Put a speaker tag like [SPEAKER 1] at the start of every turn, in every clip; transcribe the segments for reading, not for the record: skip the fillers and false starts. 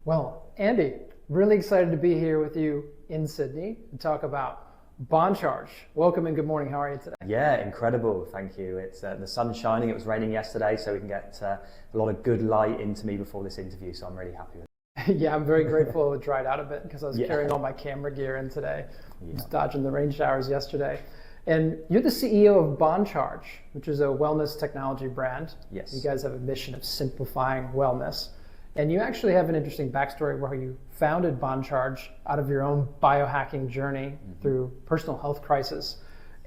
[SPEAKER 1] Well, Andy, really excited to be here with you in Sydney and talk about bond charge. Welcome and good morning. How are you today?
[SPEAKER 2] Yeah, incredible. Thank you. It's the sun's shining. It was raining yesterday, so we can get a lot of good light into me before this interview. So I'm really happy with it.
[SPEAKER 1] Yeah, I'm very grateful it dried out a bit because I was carrying all my camera gear in today. I was dodging the rain showers yesterday. And you're the CEO of Bond Charge, which is a wellness technology brand.
[SPEAKER 2] Yes.
[SPEAKER 1] You guys have a mission of simplifying wellness. And you actually have an interesting backstory where you founded Bond Charge out of your own biohacking journey through personal health crisis.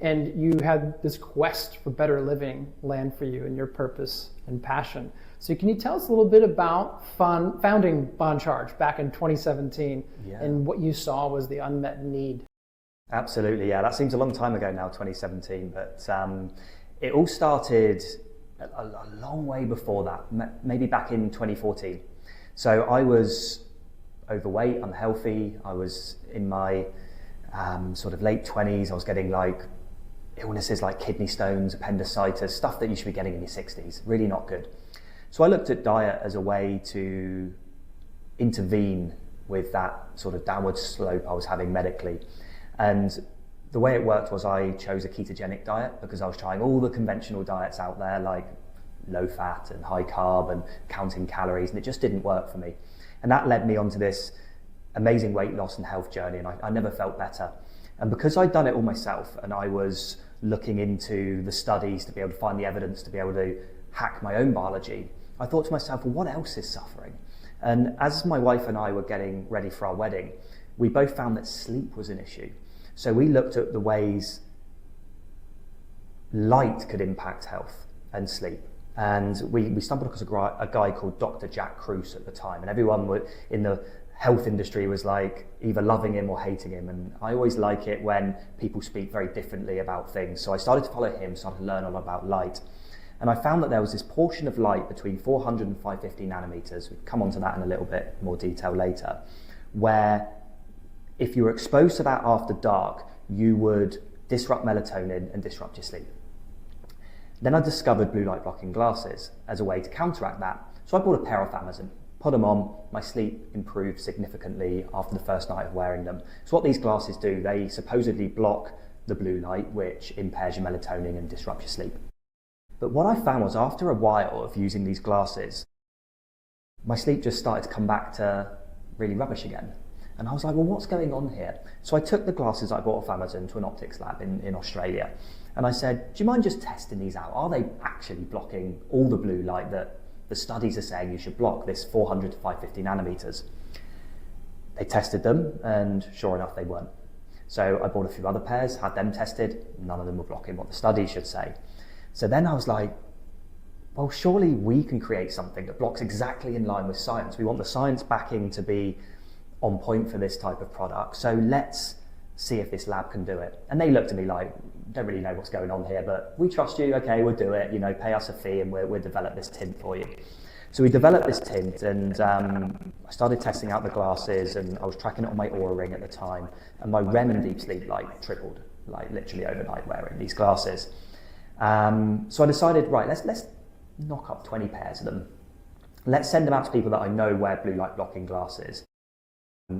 [SPEAKER 1] And you had this quest for better living land for you and your purpose and passion. So can you tell us a little bit about founding Bond Charge back in 2017 and what you saw was the unmet need?
[SPEAKER 2] Absolutely, yeah. That seems a long time ago now, 2017, but it all started a long way before that, maybe back in 2014. So I was overweight, unhealthy. I was in my sort of late 20s. I was getting like illnesses like kidney stones, appendicitis, stuff that you should be getting in your 60s. Really not good. So I looked at diet as a way to intervene with that sort of downward slope I was having medically. And the way it worked was I chose a ketogenic diet because I was trying all the conventional diets out there, like low fat and high carb and counting calories, and it just didn't work for me. And that led me onto this amazing weight loss and health journey, and I never felt better. And because I'd done it all myself and I was looking into the studies to be able to find the evidence to be able to hack my own biology, I thought to myself, well, what else is suffering? And as my wife and I were getting ready for our wedding, we both found that sleep was an issue. So we looked at the ways light could impact health and sleep. And we stumbled across a guy called Dr. Jack Kruse at the time. And everyone in the health industry was like either loving him or hating him. And I always like it when people speak very differently about things. So I started to follow him, started to learn all about light. And I found that there was this portion of light between 400 and 550 nanometers, we'll come on to that in a little bit more detail later, where if you were exposed to that after dark, you would disrupt melatonin and disrupt your sleep. Then I discovered blue light blocking glasses as a way to counteract that. So I bought a pair off Amazon, put them on, my sleep improved significantly after the first night of wearing them. So what these glasses do, they supposedly block the blue light, which impairs your melatonin and disrupts your sleep. But what I found was after a while of using these glasses, my sleep just started to come back to really rubbish again. And I was like, well, what's going on here? So I took the glasses I bought off Amazon to an optics lab in Australia. And I said, do you mind just testing these out? Are they actually blocking all the blue light that the studies are saying you should block, this 400 to 550 nanometers? They tested them, and sure enough, they weren't. So I bought a few other pairs, had them tested. None of them were blocking what the studies should say. So then I was like, well, surely we can create something that blocks exactly in line with science. We want the science backing to be on point for this type of product. So let's see if this lab can do it. And they looked at me like, don't really know what's going on here, but we trust you. Okay, we'll do it. Pay us a fee and we'll develop this tint for you. So we developed this tint, and I started testing out the glasses, and I was tracking it on my Oura ring at the time. And my REM and deep sleep tripled, literally overnight wearing these glasses. So I decided, right, let's knock up 20 pairs of them. Let's send them out to people that I know wear blue light blocking glasses.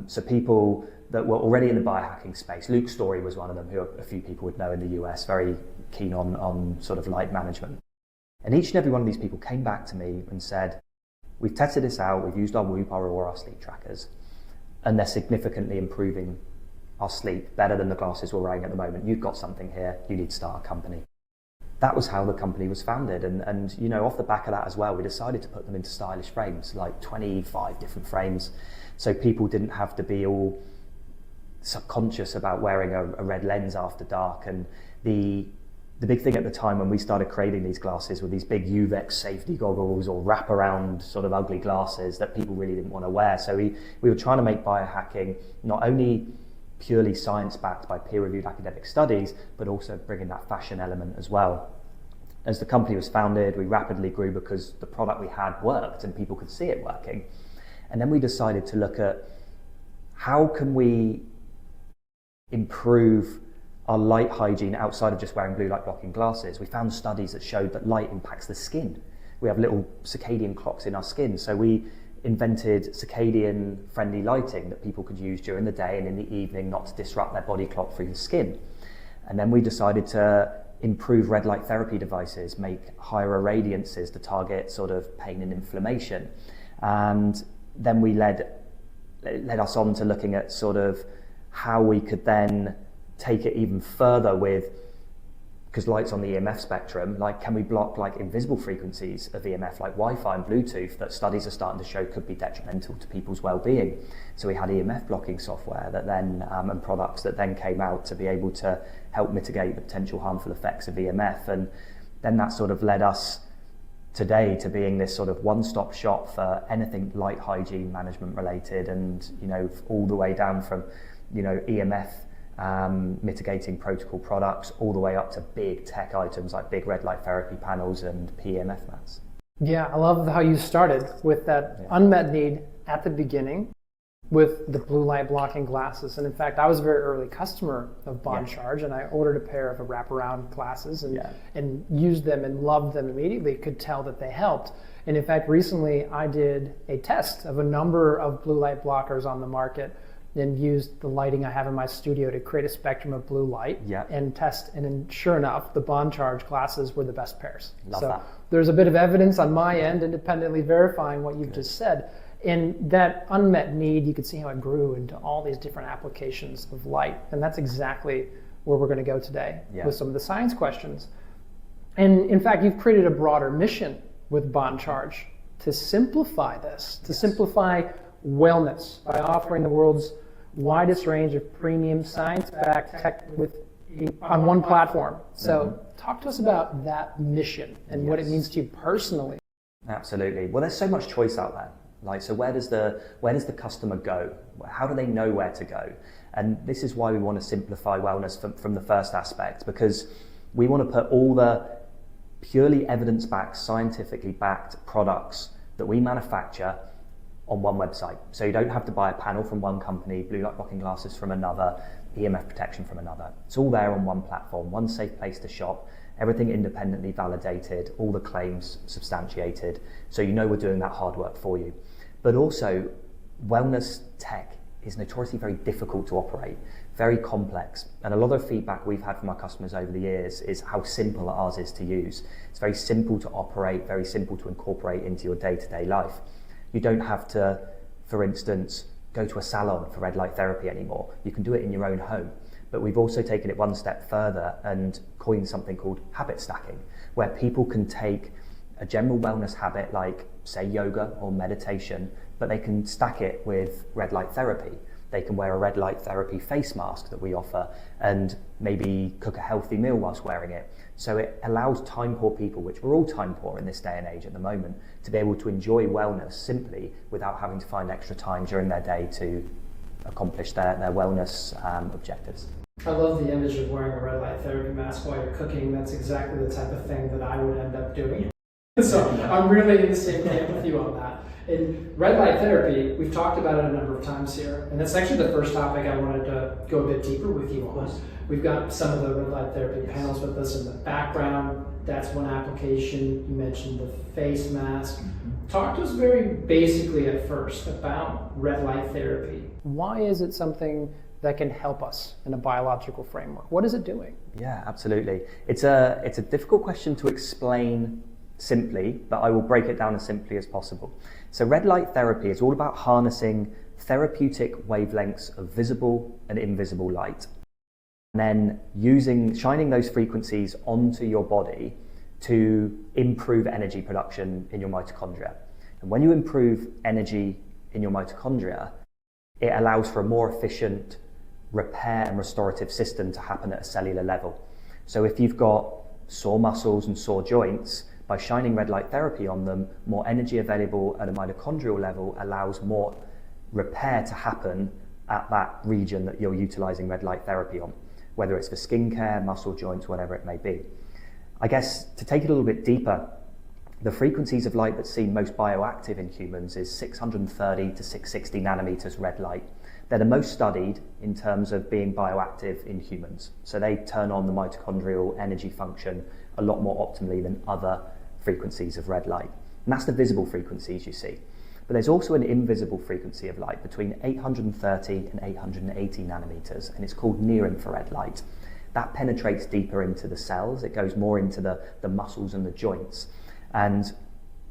[SPEAKER 2] So people that were already in the biohacking space. Luke Story was one of them, who a few people would know in the US, very keen on sort of light management. And each and every one of these people came back to me and said, we've tested this out, we've used our Whoop, our Aura, our sleep trackers, and they're significantly improving our sleep better than the glasses we're wearing at the moment. You've got something here, you need to start a company. That was how the company was founded, and off the back of that as well, we decided to put them into stylish frames, like 25 different frames, so people didn't have to be all subconscious about wearing a red lens after dark. And the big thing at the time when we started creating these glasses were these big UVEX safety goggles or wraparound sort of ugly glasses that people really didn't want to wear. So we were trying to make biohacking not only purely science-backed by peer-reviewed academic studies, but also bringing that fashion element as well. As the company was founded, we rapidly grew because the product we had worked and people could see it working. And then we decided to look at how can we improve our light hygiene outside of just wearing blue light blocking glasses. We found studies that showed that light impacts the skin. We have little circadian clocks in our skin, so we invented circadian friendly lighting that people could use during the day and in the evening, not to disrupt their body clock through the skin. And then we decided to improve red light therapy devices, make higher irradiances to target sort of pain and inflammation. And then we led us on to looking at sort of how we could then take it even further with, because light's on the EMF spectrum, like can we block like invisible frequencies of EMF like Wi-Fi and Bluetooth that studies are starting to show could be detrimental to people's well-being. So we had EMF blocking software that then and products that then came out to be able to help mitigate the potential harmful effects of EMF. And then that sort of led us today to being this sort of one-stop shop for anything light hygiene management related, and all the way down from EMF mitigating protocol products all the way up to big tech items like big red light therapy panels and PEMF mats.
[SPEAKER 1] Yeah, I love how you started with that unmet need at the beginning with the blue light blocking glasses. And in fact, I was a very early customer of BondCharge, and I ordered a pair of wraparound glasses and used them and loved them immediately, could tell that they helped. And in fact, recently I did a test of a number of blue light blockers on the market and used the lighting I have in my studio to create a spectrum of blue light and test. And then sure enough, the BondCharge glasses were the best pairs.
[SPEAKER 2] Love that.
[SPEAKER 1] There's a bit of evidence on my end independently verifying what you've just said. And that unmet need, you could see how it grew into all these different applications of light. And that's exactly where we're going to go today with some of the science questions. And in fact, you've created a broader mission with BondCharge to simplify this, to simplify wellness by offering the world's widest range of premium science-backed tech on one platform. So talk to us about that mission and what it means to you personally.
[SPEAKER 2] Absolutely. Well, there's so much choice out there. Like, so where does the customer go? How do they know where to go? And this is why we want to simplify wellness from the first aspect, because we want to put all the purely evidence-backed, scientifically backed products that we manufacture on one website. So you don't have to buy a panel from one company, blue light blocking glasses from another, EMF protection from another. It's all there on one platform, one safe place to shop, everything independently validated, all the claims substantiated, so we're doing that hard work for you. But also, wellness tech is notoriously very difficult to operate, very complex. And a lot of feedback we've had from our customers over the years is how simple ours is to use. It's very simple to operate, very simple to incorporate into your day-to-day life. You don't have to, for instance, go to a salon for red light therapy anymore. You can do it in your own home. But we've also taken it one step further and coined something called habit stacking, where people can take a general wellness habit like, say, yoga or meditation, but they can stack it with red light therapy. They can wear a red light therapy face mask that we offer and maybe cook a healthy meal whilst wearing it. So it allows time poor people, which we're all time poor in this day and age at the moment, to be able to enjoy wellness simply without having to find extra time during their day to accomplish their wellness objectives.
[SPEAKER 1] I love the image of wearing a red light therapy mask while you're cooking. That's exactly the type of thing that I would end up doing. So I'm really in the same camp with you on that. In red light therapy, we've talked about it a number of times here, and that's actually the first topic I wanted to go a bit deeper with you on. We've got some of the red light therapy panels with us in the background. That's one application. You mentioned the face mask. Talk to us very basically at first about red light therapy. Why is it something that can help us in a biological framework? What is it doing?
[SPEAKER 2] Yeah, absolutely. It's a difficult question to explain simply, but I will break it down as simply as possible. So red light therapy is all about harnessing therapeutic wavelengths of visible and invisible light, and then shining those frequencies onto your body to improve energy production in your mitochondria. And when you improve energy in your mitochondria, it allows for a more efficient repair and restorative system to happen at a cellular level. So if you've got sore muscles and sore joints, by shining red light therapy on them, more energy available at a mitochondrial level allows more repair to happen at that region that you're utilizing red light therapy on, whether it's for skincare, muscle joints, whatever it may be. I guess to take it a little bit deeper, the frequencies of light that seem most bioactive in humans is 630 to 660 nanometers red light. They're the most studied in terms of being bioactive in humans. So they turn on the mitochondrial energy function a lot more optimally than other frequencies of red light. And that's the visible frequencies you see. But there's also an invisible frequency of light between 830 and 880 nanometers, and it's called near-infrared light. That penetrates deeper into the cells. It goes more into the muscles and the joints. And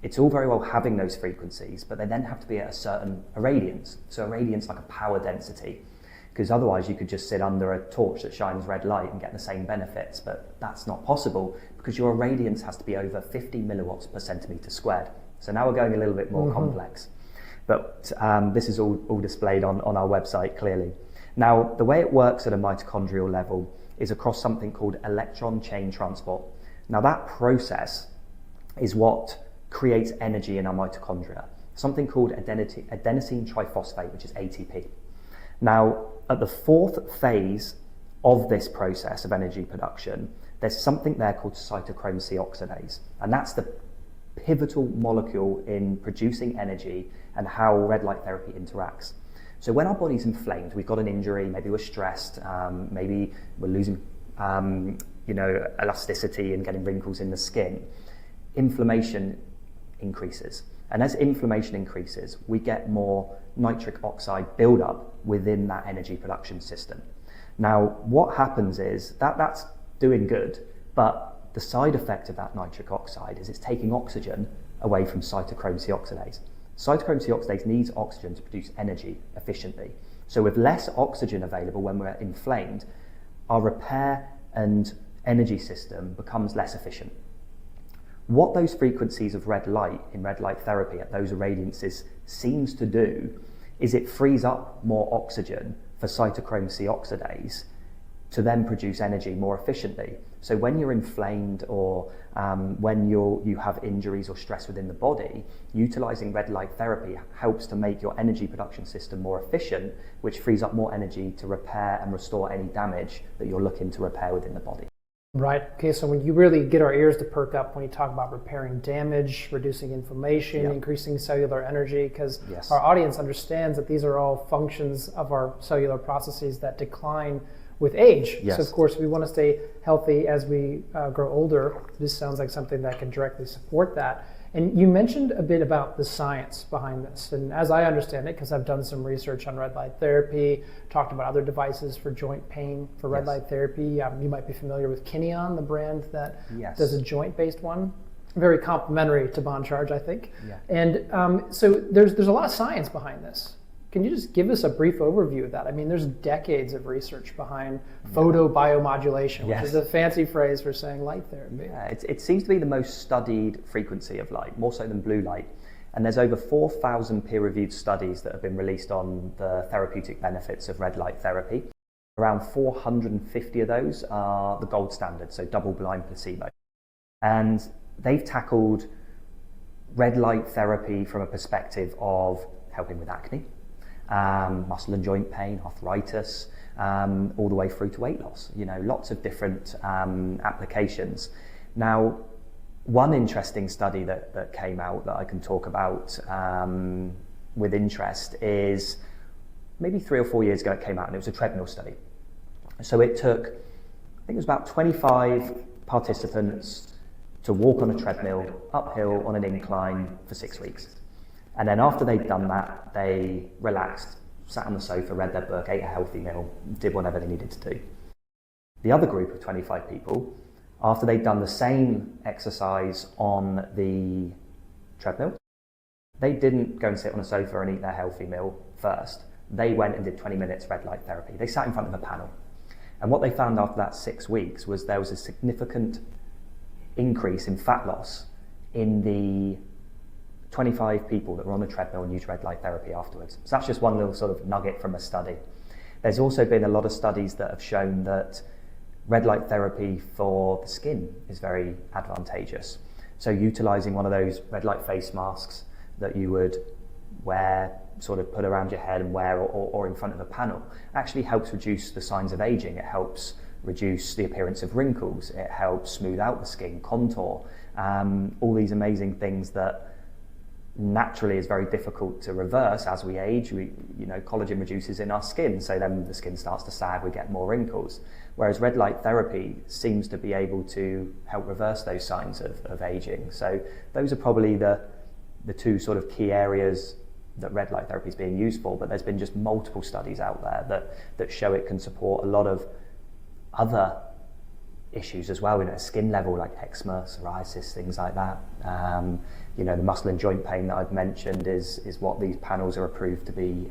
[SPEAKER 2] it's all very well having those frequencies, but they then have to be at a certain irradiance. So irradiance like a power density, because otherwise you could just sit under a torch that shines red light and get the same benefits, but that's not possible because your irradiance has to be over 50 milliwatts per centimeter squared. So now we're going a little bit more complex. But this is all displayed on our website clearly. Now, the way it works at a mitochondrial level is across something called electron chain transport. Now, that process is what creates energy in our mitochondria, something called adenosine triphosphate, which is ATP. Now, at the fourth phase of this process of energy production, there's something there called cytochrome C oxidase, and that's the pivotal molecule in producing energy and how red light therapy interacts. So when our body's inflamed, we've got an injury, maybe we're stressed, maybe we're losing elasticity and getting wrinkles in the skin, inflammation increases. And as inflammation increases, we get more nitric oxide buildup within that energy production system. Now, what happens is that's doing good, but the side effect of that nitric oxide is it's taking oxygen away from cytochrome C oxidase. Cytochrome C oxidase needs oxygen to produce energy efficiently. So with less oxygen available when we're inflamed, our repair and energy system becomes less efficient. What those frequencies of red light in red light therapy at those irradiances seems to do is it frees up more oxygen for cytochrome C oxidase to then produce energy more efficiently. So when you're inflamed or when you have injuries or stress within the body, utilizing red light therapy helps to make your energy production system more efficient, which frees up more energy to repair and restore any damage that you're looking to repair within the body.
[SPEAKER 1] Right. Okay. So when you really get our ears to perk up when you talk about repairing damage, reducing inflammation, increasing cellular energy, because our audience understands that these are all functions of our cellular processes that decline with age. So of course we want to stay healthy as we grow older. This sounds like something that can directly support that. And you mentioned a bit about the science behind this. And as I understand it, because I've done some research on red light therapy, talked about other devices for joint pain for red light therapy. You might be familiar with Kineon, the brand that does a joint-based one. Very complementary to BondCharge, I think. And so there's a lot of science behind this. Can you just give us a brief overview of that? I mean, there's decades of research behind photobiomodulation, which is a fancy phrase for saying light therapy.
[SPEAKER 2] Yeah, it seems to be the most studied frequency of light, more so than blue light. And there's over 4,000 peer-reviewed studies that have been released on the therapeutic benefits of red light therapy. Around 450 of those are the gold standard, so double-blind placebo. And they've tackled red light therapy from a perspective of helping with acne, muscle and joint pain, arthritis, all the way through to weight loss. Lots of different applications. Now, one interesting study that came out that I can talk about with interest is maybe 3 or 4 years ago it came out, and it was a treadmill study. So it took, I think it was about 25 participants to walk on a treadmill uphill on an incline for 6 weeks. And then after they'd done that, they relaxed, sat on the sofa, read their book, ate a healthy meal, did whatever they needed to do. The other group of 25 people, after they'd done the same exercise on the treadmill, they didn't go and sit on a sofa and eat their healthy meal first. They went and did 20 minutes red light therapy. They sat in front of a panel. And what they found after that 6 weeks was there was a significant increase in fat loss in the 25 people that were on the treadmill and used red light therapy afterwards. So that's just one little sort of nugget from a study. There's also been a lot of studies that have shown that red light therapy for the skin is very advantageous. So utilizing one of those red light face masks that you would wear, sort of put around your head and wear or in front of a panel, actually helps reduce the signs of aging. It helps reduce the appearance of wrinkles. It helps smooth out the skin, contour, all these amazing things that naturally is very difficult to reverse as we age. Collagen reduces in our skin, so then the skin starts to sag, we get more wrinkles. Whereas red light therapy seems to be able to help reverse those signs of aging. So those are probably the two sort of key areas that red light therapy is being used for, but there's been just multiple studies out there that show it can support a lot of other issues as well, skin level, like eczema, psoriasis, things like that. The muscle and joint pain that I've mentioned is what these panels are approved to be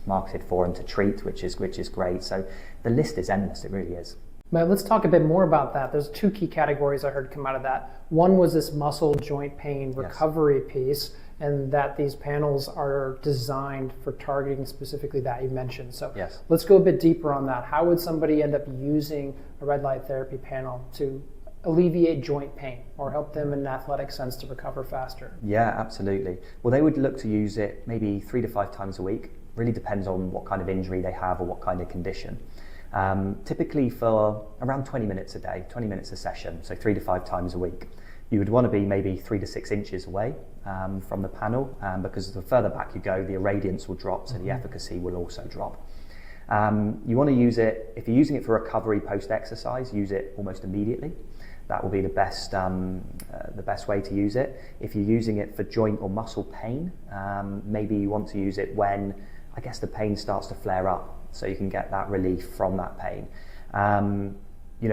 [SPEAKER 2] marketed for and to treat, which is great. So the list is endless, it really is.
[SPEAKER 1] But let's talk a bit more about that. There's two key categories I heard come out of that. One was this muscle joint pain recovery piece, and that these panels are designed for targeting specifically that you mentioned. So let's go a bit deeper on that. How would somebody end up using a red light therapy panel to alleviate joint pain or help them in an athletic sense to recover faster?
[SPEAKER 2] Yeah, absolutely. Well, they would look to use it maybe 3 to 5 times a week. Really depends on what kind of injury they have or what kind of condition. Typically for around 20 minutes a day, 20 minutes a session, so 3 to 5 times a week. You would want to be maybe 3 to 6 inches away from the panel, because the further back you go, the irradiance will drop, so the efficacy will also drop. You want to use it, if you're using it for recovery post-exercise, use it almost immediately. That will be the best way to use it. If you're using it for joint or muscle pain, maybe you want to use it when, I guess, the pain starts to flare up, so you can get that relief from that pain.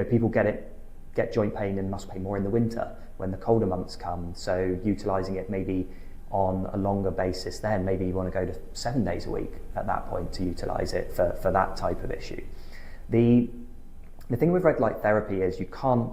[SPEAKER 2] People get joint pain and muscle pain more in the winter when the colder months come, so utilizing it maybe on a longer basis then, maybe you want to go to 7 days a week at that point to utilize it for that type of issue. The thing with red light therapy is you can't,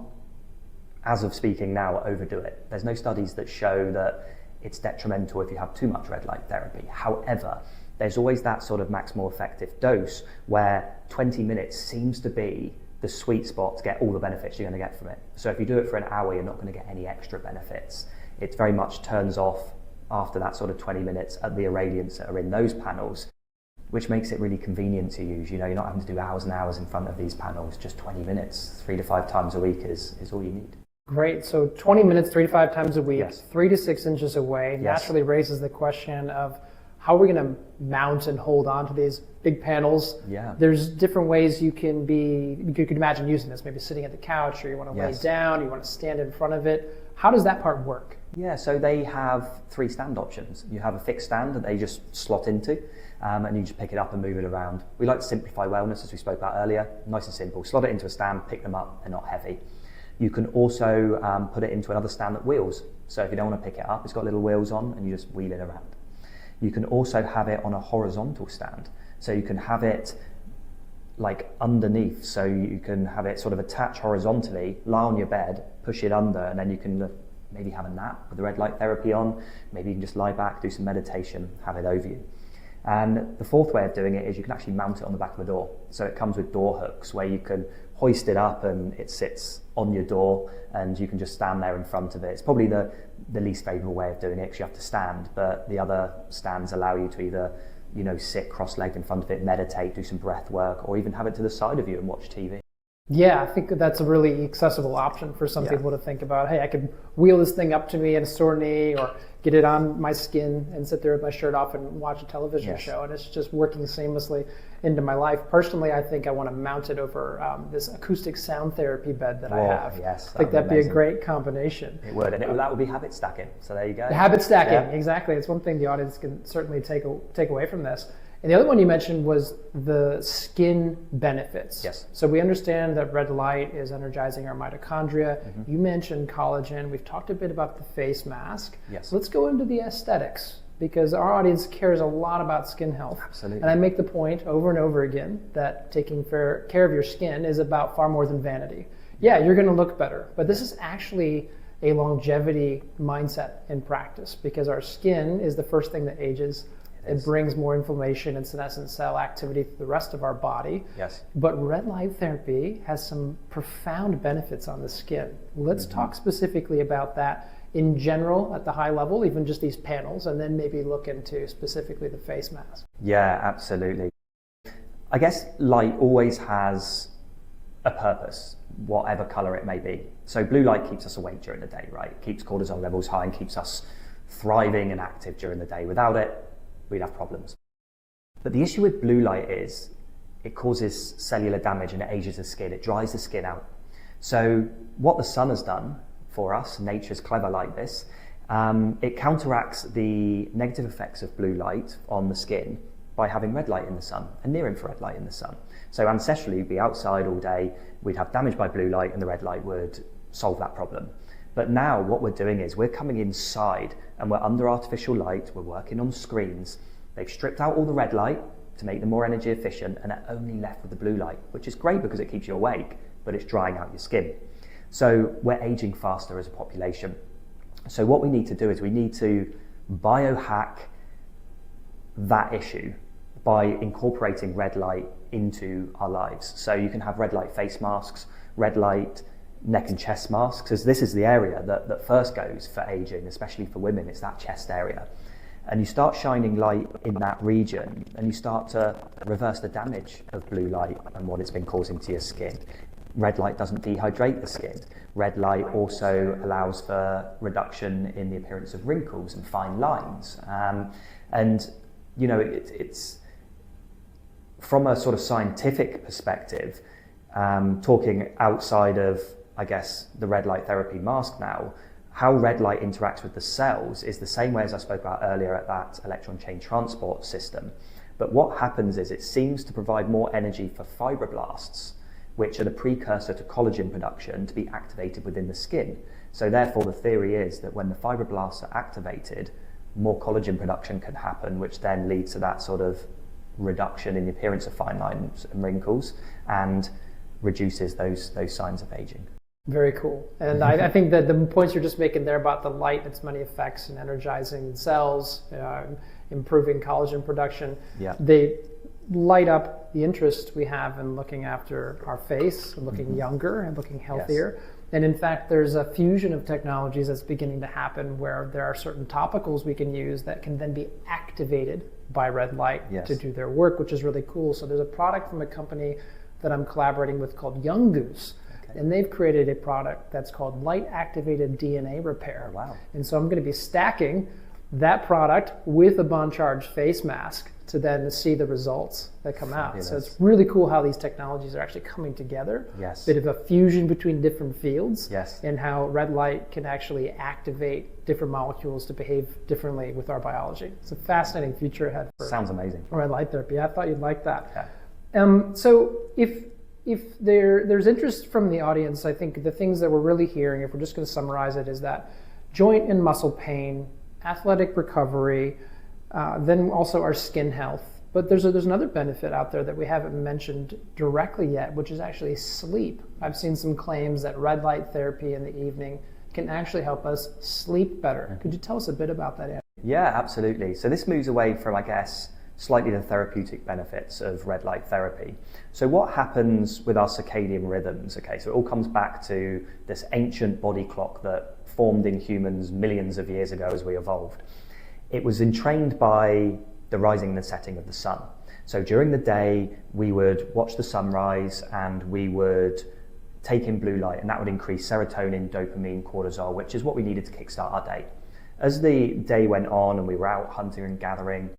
[SPEAKER 2] as of speaking now, overdo it. There's no studies that show that it's detrimental if you have too much red light therapy. However, there's always that sort of maximal effective dose where 20 minutes seems to be the sweet spot to get all the benefits you're going to get from it. So if you do it for an hour, you're not going to get any extra benefits. It very much turns off after that sort of 20 minutes at the irradiance that are in those panels, which makes it really convenient to use. You're not having to do hours and hours in front of these panels, just 20 minutes, 3 to 5 times a week is all you need.
[SPEAKER 1] Great. So 20 minutes, 3 to 5 times a week, 3 to 6 inches away, naturally raises the question of how are we going to mount and hold on to these big panels?
[SPEAKER 2] Yeah.
[SPEAKER 1] There's different ways you could imagine using this, maybe sitting at the couch, or you want to lay down, you want to stand in front of it. How does that part work?
[SPEAKER 2] Yeah, so they have 3 stand options. You have a fixed stand that they just slot into, and you just pick it up and move it around. We like to simplify wellness, as we spoke about earlier. Nice and simple. Slot it into a stand, pick them up, they're not heavy. You can also put it into another stand that wheels. So if you don't want to pick it up, it's got little wheels on and you just wheel it around. You can also have it on a horizontal stand. So you can have it like underneath. So you can have it sort of attach horizontally, lie on your bed, push it under, and then you can maybe have a nap with the red light therapy on. Maybe you can just lie back, do some meditation, have it over you. And the fourth way of doing it is you can actually mount it on the back of the door. So it comes with door hooks where you can hoist it up and it sits on your door and you can just stand there in front of it. It's probably the least favourable way of doing it because you have to stand, but the other stands allow you to either sit cross-legged in front of it, meditate, do some breath work, or even have it to the side of you and watch TV.
[SPEAKER 1] Yeah, I think that's a really accessible option for some people to think about. Hey, I could wheel this thing up to me in a sore knee, or get it on my skin and sit there with my shirt off and watch a television show, and it's just working seamlessly into my life. Personally, I think I want to mount it over this acoustic sound therapy bed that I have.
[SPEAKER 2] Yes,
[SPEAKER 1] I think that'd be a great combination.
[SPEAKER 2] It would, and that would be habit stacking. So there you go.
[SPEAKER 1] Habit stacking, exactly. It's one thing the audience can certainly take away from this. And the other one you mentioned was the skin benefits.
[SPEAKER 2] Yes.
[SPEAKER 1] So we understand that red light is energizing our mitochondria. Mm-hmm. You mentioned collagen. We've talked a bit about the face mask.
[SPEAKER 2] Yes.
[SPEAKER 1] Let's go into the aesthetics, because our audience cares a lot about skin health.
[SPEAKER 2] Absolutely.
[SPEAKER 1] And I make the point over and over again that taking care of your skin is about far more than vanity. Yeah, you're going to look better, but this is actually a longevity mindset in practice, because our skin is the first thing that ages. It brings more inflammation and senescent cell activity to the rest of our body.
[SPEAKER 2] Yes.
[SPEAKER 1] But red light therapy has some profound benefits on the skin. Let's talk specifically about that in general at the high level, even just these panels, and then maybe look into specifically the face mask.
[SPEAKER 2] Yeah, absolutely. I guess light always has a purpose, whatever color it may be. So blue light keeps us awake during the day, right? It keeps cortisol levels high and keeps us thriving and active during the day. Without it, we'd have problems. But the issue with blue light is it causes cellular damage and it ages the skin. It dries the skin out. So what the sun has done for us, nature's clever like this, It counteracts the negative effects of blue light on the skin by having red light in the sun and near infrared light in the sun. So ancestrally, we'd be outside all day, we'd have damage by blue light, and the red light would solve that problem. But now what we're doing is we're coming inside and we're under artificial light, we're working on screens. They've stripped out all the red light to make them more energy efficient, and are only left with the blue light, which is great because it keeps you awake, but it's drying out your skin. So we're aging faster as a population. So what we need to do is we need to biohack that issue by incorporating red light into our lives. So you can have red light face masks, red light neck and chest masks, because this is the area that first goes for aging, especially for women. It's that chest area. And you start shining light in that region and you start to reverse the damage of blue light and what it's been causing to your skin. Red light doesn't dehydrate the skin. Red light also allows for reduction in the appearance of wrinkles and fine lines. And you know, it's from a sort of scientific perspective, talking outside of, I guess, the red light therapy mask now, how red light interacts with the cells is the same way as I spoke about earlier at that electron chain transport system. But what happens is it seems to provide more energy for fibroblasts, which are the precursor to collagen production, to be activated within the skin. So therefore the theory is that when the fibroblasts are activated, more collagen production can happen, which then leads to that sort of reduction in the appearance of fine lines and wrinkles and reduces those signs of aging.
[SPEAKER 1] Very cool. And I think that the points you're just making there about the light, its many effects in energizing cells, improving collagen production, they light up the interest we have in looking after our face, and looking younger and looking healthier. Yes. And in fact, there's a fusion of technologies that's beginning to happen where there are certain topicals we can use that can then be activated by red light to do their work, which is really cool. So there's a product from a company that I'm collaborating with called Young Goose. And they've created a product that's called light activated DNA repair.
[SPEAKER 2] Oh, wow.
[SPEAKER 1] And so I'm going to be stacking that product with a Boncharge face mask to then see the results that come out. So it's really cool how these technologies are actually coming together.
[SPEAKER 2] Yes.
[SPEAKER 1] Bit of a fusion between different fields.
[SPEAKER 2] Yes.
[SPEAKER 1] And how red light can actually activate different molecules to behave differently with our biology. It's a fascinating future ahead for
[SPEAKER 2] Sounds amazing.
[SPEAKER 1] red light therapy. I thought you'd like that.
[SPEAKER 2] Yeah.
[SPEAKER 1] So if there's interest from the audience, I think the things that we're really hearing, if we're just going to summarize it, is that joint and muscle pain, athletic recovery, then also our skin health. But there's another benefit out there that we haven't mentioned directly yet, which is actually sleep. I've seen some claims that red light therapy in the evening can actually help us sleep better. Could you tell us a bit about that, Andy?
[SPEAKER 2] Yeah, absolutely. So this moves away from, I guess, slightly the therapeutic benefits of red light therapy. So what happens with our circadian rhythms? Okay, so it all comes back to this ancient body clock that formed in humans millions of years ago as we evolved. It was entrained by the rising and the setting of the sun. So during the day, we would watch the sunrise and we would take in blue light, and that would increase serotonin, dopamine, cortisol, which is what we needed to kickstart our day. As the day went on and we were out hunting and gathering,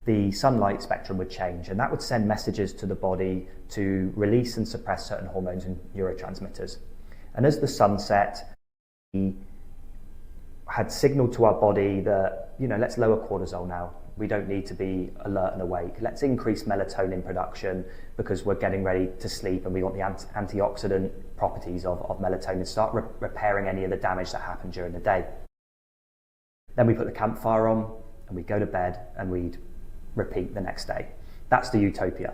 [SPEAKER 2] the sunlight spectrum would change, and that would send messages to the body to release and suppress certain hormones and neurotransmitters. And as the sun set, we had signaled to our body that, let's lower cortisol now. We don't need to be alert and awake. Let's increase melatonin production because we're getting ready to sleep and we want the antioxidant properties of melatonin to start repairing any of the damage that happened during the day. Then we put the campfire on and we'd go to bed and we'd repeat the next day. That's the utopia.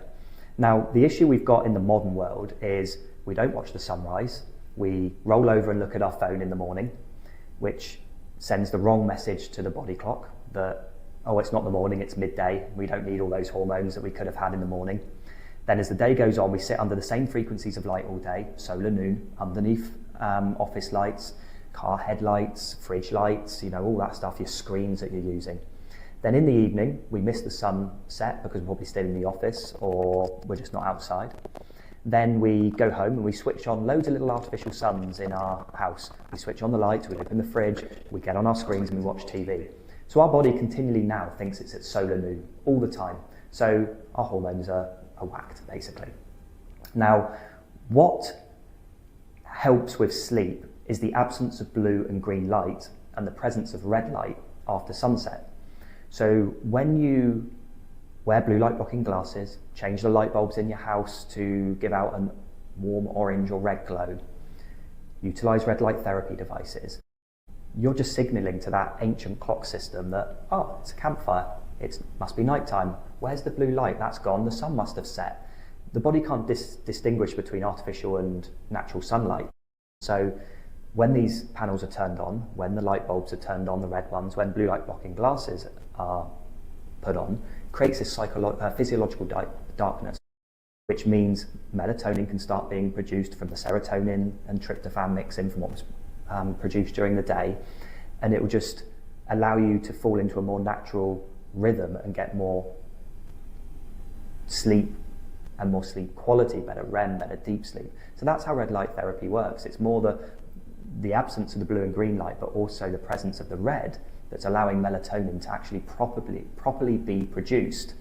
[SPEAKER 2] Now, the issue we've got in the modern world is we don't watch the sunrise. We roll over and look at our phone in the morning, which sends the wrong message to the body clock that, oh, it's not the morning, it's midday. We don't need all those hormones that we could have had in the morning. Then as the day goes on, we sit under the same frequencies of light all day, solar noon, underneath office lights, car headlights, fridge lights, all that stuff, your screens that you're using. Then in the evening, we miss the sunset because we're probably still in the office or we're just not outside. Then we go home and we switch on loads of little artificial suns in our house. We switch on the lights, we open the fridge, we get on our screens and we watch TV. So our body continually now thinks it's at solar noon all the time. So our hormones are whacked, basically. Now, what helps with sleep is the absence of blue and green light and the presence of red light after sunset. So when you wear blue light blocking glasses, change the light bulbs in your house to give out a warm orange or red glow, utilize red light therapy devices, you're just signaling to that ancient clock system that, oh, it's a campfire, it must be nighttime. Where's the blue light? That's gone, the sun must have set. The body can't distinguish between artificial and natural sunlight. So when these panels are turned on, when the light bulbs are turned on, the red ones, when blue light blocking glasses are put on, creates this physiological darkness, which means melatonin can start being produced from the serotonin and tryptophan mixing from what was produced during the day, and it will just allow you to fall into a more natural rhythm and get more sleep and more sleep quality, better REM, better deep sleep. So that's how red light therapy works. It's more the absence of the blue and green light, but also the presence of the red that's allowing melatonin to actually properly be produced,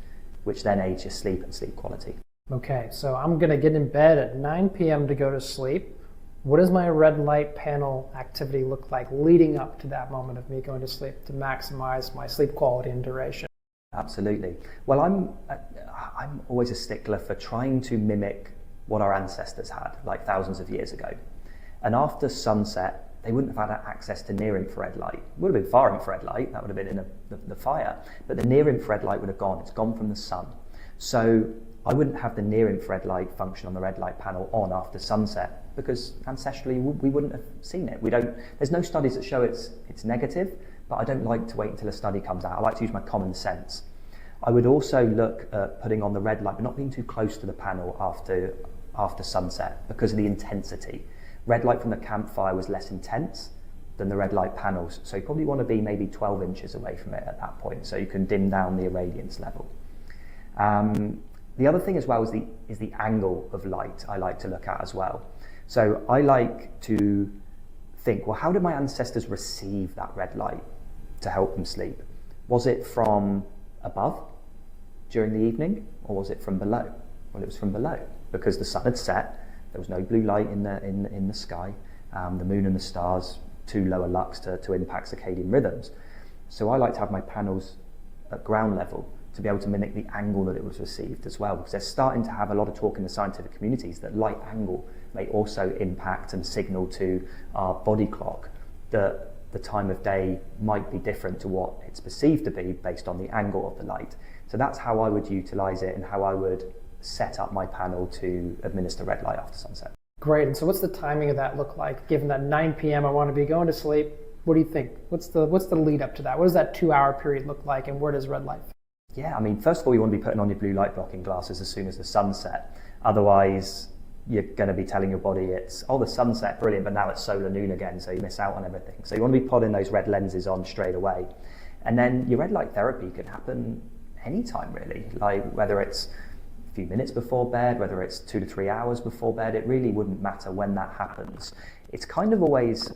[SPEAKER 2] which then aids your sleep and sleep quality.
[SPEAKER 1] Okay, so I'm going to get in bed at 9 p.m. to go to sleep. What does my red light panel activity look like leading up to that moment of me going to sleep to maximize my sleep quality and duration?
[SPEAKER 2] Absolutely. Well, I'm always a stickler for trying to mimic what our ancestors had, like thousands of years ago. And after sunset, they wouldn't have had access to near-infrared light. It would have been far-infrared light, that would have been in the fire, but the near-infrared light would have gone. It's gone from the sun. So I wouldn't have the near-infrared light function on the red light panel on after sunset, because ancestrally we wouldn't have seen it. There's no studies that show it's negative, but I don't like to wait until a study comes out. I like to use my common sense. I would also look at putting on the red light, but not being too close to the panel after sunset because of the intensity. Red light from the campfire was less intense than the red light panels, so you probably want to be maybe 12 inches away from it at that point, so you can dim down the irradiance level. The other thing as well is the angle of light I like to look at as well. So I like to think, well, how did my ancestors receive that red light to help them sleep? Was it from above during the evening, or was it from below? Well, it was from below, because the sun had set, there was no blue light in the sky, the moon and the stars, too low a lux to impact circadian rhythms. So I like to have my panels at ground level to be able to mimic the angle that it was received as well, because they're starting to have a lot of talk in the scientific communities that light angle may also impact and signal to our body clock that the time of day might be different to what it's perceived to be based on the angle of the light. So that's how I would utilize it and how I would set up my panel to administer red light after sunset.
[SPEAKER 1] Great. And so what's the timing of that look like? Given that 9 p.m. I want to be going to sleep, what do you think? What's the lead up to that? What does that 2-hour period look like, and where does red light fit?
[SPEAKER 2] Yeah, I mean, first of all, you want to be putting on your blue light blocking glasses as soon as the sun set. Otherwise, you're going to be telling your body the sunset, brilliant, but now it's solar noon again, so you miss out on everything. So you want to be putting those red lenses on straight away. And then your red light therapy can happen anytime, really, like whether it's a few minutes before bed, whether it's 2 to 3 hours before bed, it really wouldn't matter when that happens. It's kind of always,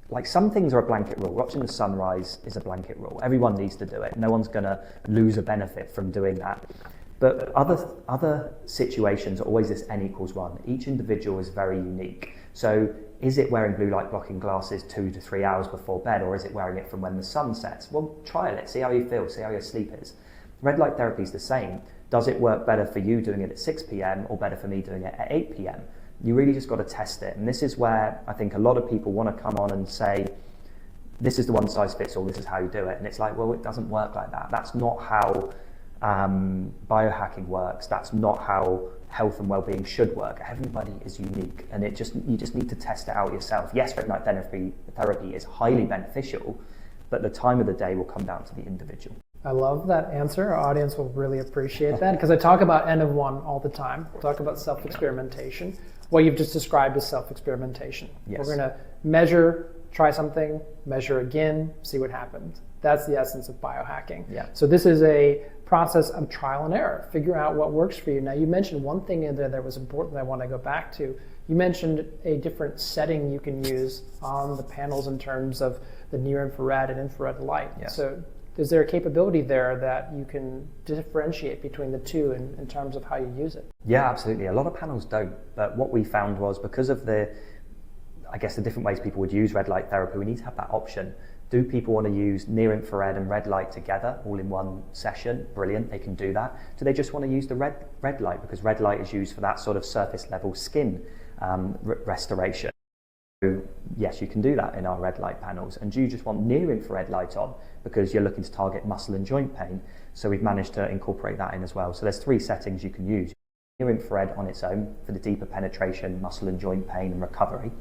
[SPEAKER 2] like, some things are a blanket rule. Watching the sunrise is a blanket rule. Everyone needs to do it. No one's going to lose a benefit from doing that. But other situations are always this n=1. Each individual is very unique. So is it wearing blue light blocking glasses 2 to 3 hours before bed, or is it wearing it from when the sun sets? Well, trial it, see how you feel, see how your sleep is. Red light therapy is the same. Does it work better for you doing it at 6 p.m. or better for me doing it at 8 p.m? You really just got to test it. And this is where I think a lot of people want to come on and say, this is the one size fits all, this is how you do it. And it's like, well, it doesn't work like that. That's not how biohacking works. That's not how health and well-being should work. Everybody is unique, and you just need to test it out yourself. Yes, red light therapy is highly beneficial, but the time of the day will come down to the individual.
[SPEAKER 1] I love that answer. Our audience will really appreciate that, because I talk about n=1 all the time. I talk about self-experimentation. What you've just described is self-experimentation.
[SPEAKER 2] Yes.
[SPEAKER 1] We're going to measure, try something, measure again, see what happens. That's the essence of biohacking.
[SPEAKER 2] Yeah.
[SPEAKER 1] So this is a process of trial and error. Figure out what works for you. Now, you mentioned one thing in there that was important that I want to go back to. You mentioned a different setting you can use on the panels in terms of the near-infrared and infrared light.
[SPEAKER 2] Yes.
[SPEAKER 1] So is there a capability there that you can differentiate between the two in terms of how you use it?
[SPEAKER 2] Yeah, absolutely. A lot of panels don't. But what we found was, because of the different ways people would use red light therapy, we need to have that option Do people want to use near infrared and red light together all in one session? Brilliant, they can do that. Do they just want to use the red light? Because red light is used for that sort of surface level skin restoration. So yes, you can do that in our red light panels. And do you just want near infrared light on because you're looking to target muscle and joint pain? So we've managed to incorporate that in as well. So there's 3 settings you can use. Near infrared on its own for the deeper penetration, muscle and joint pain and recovery.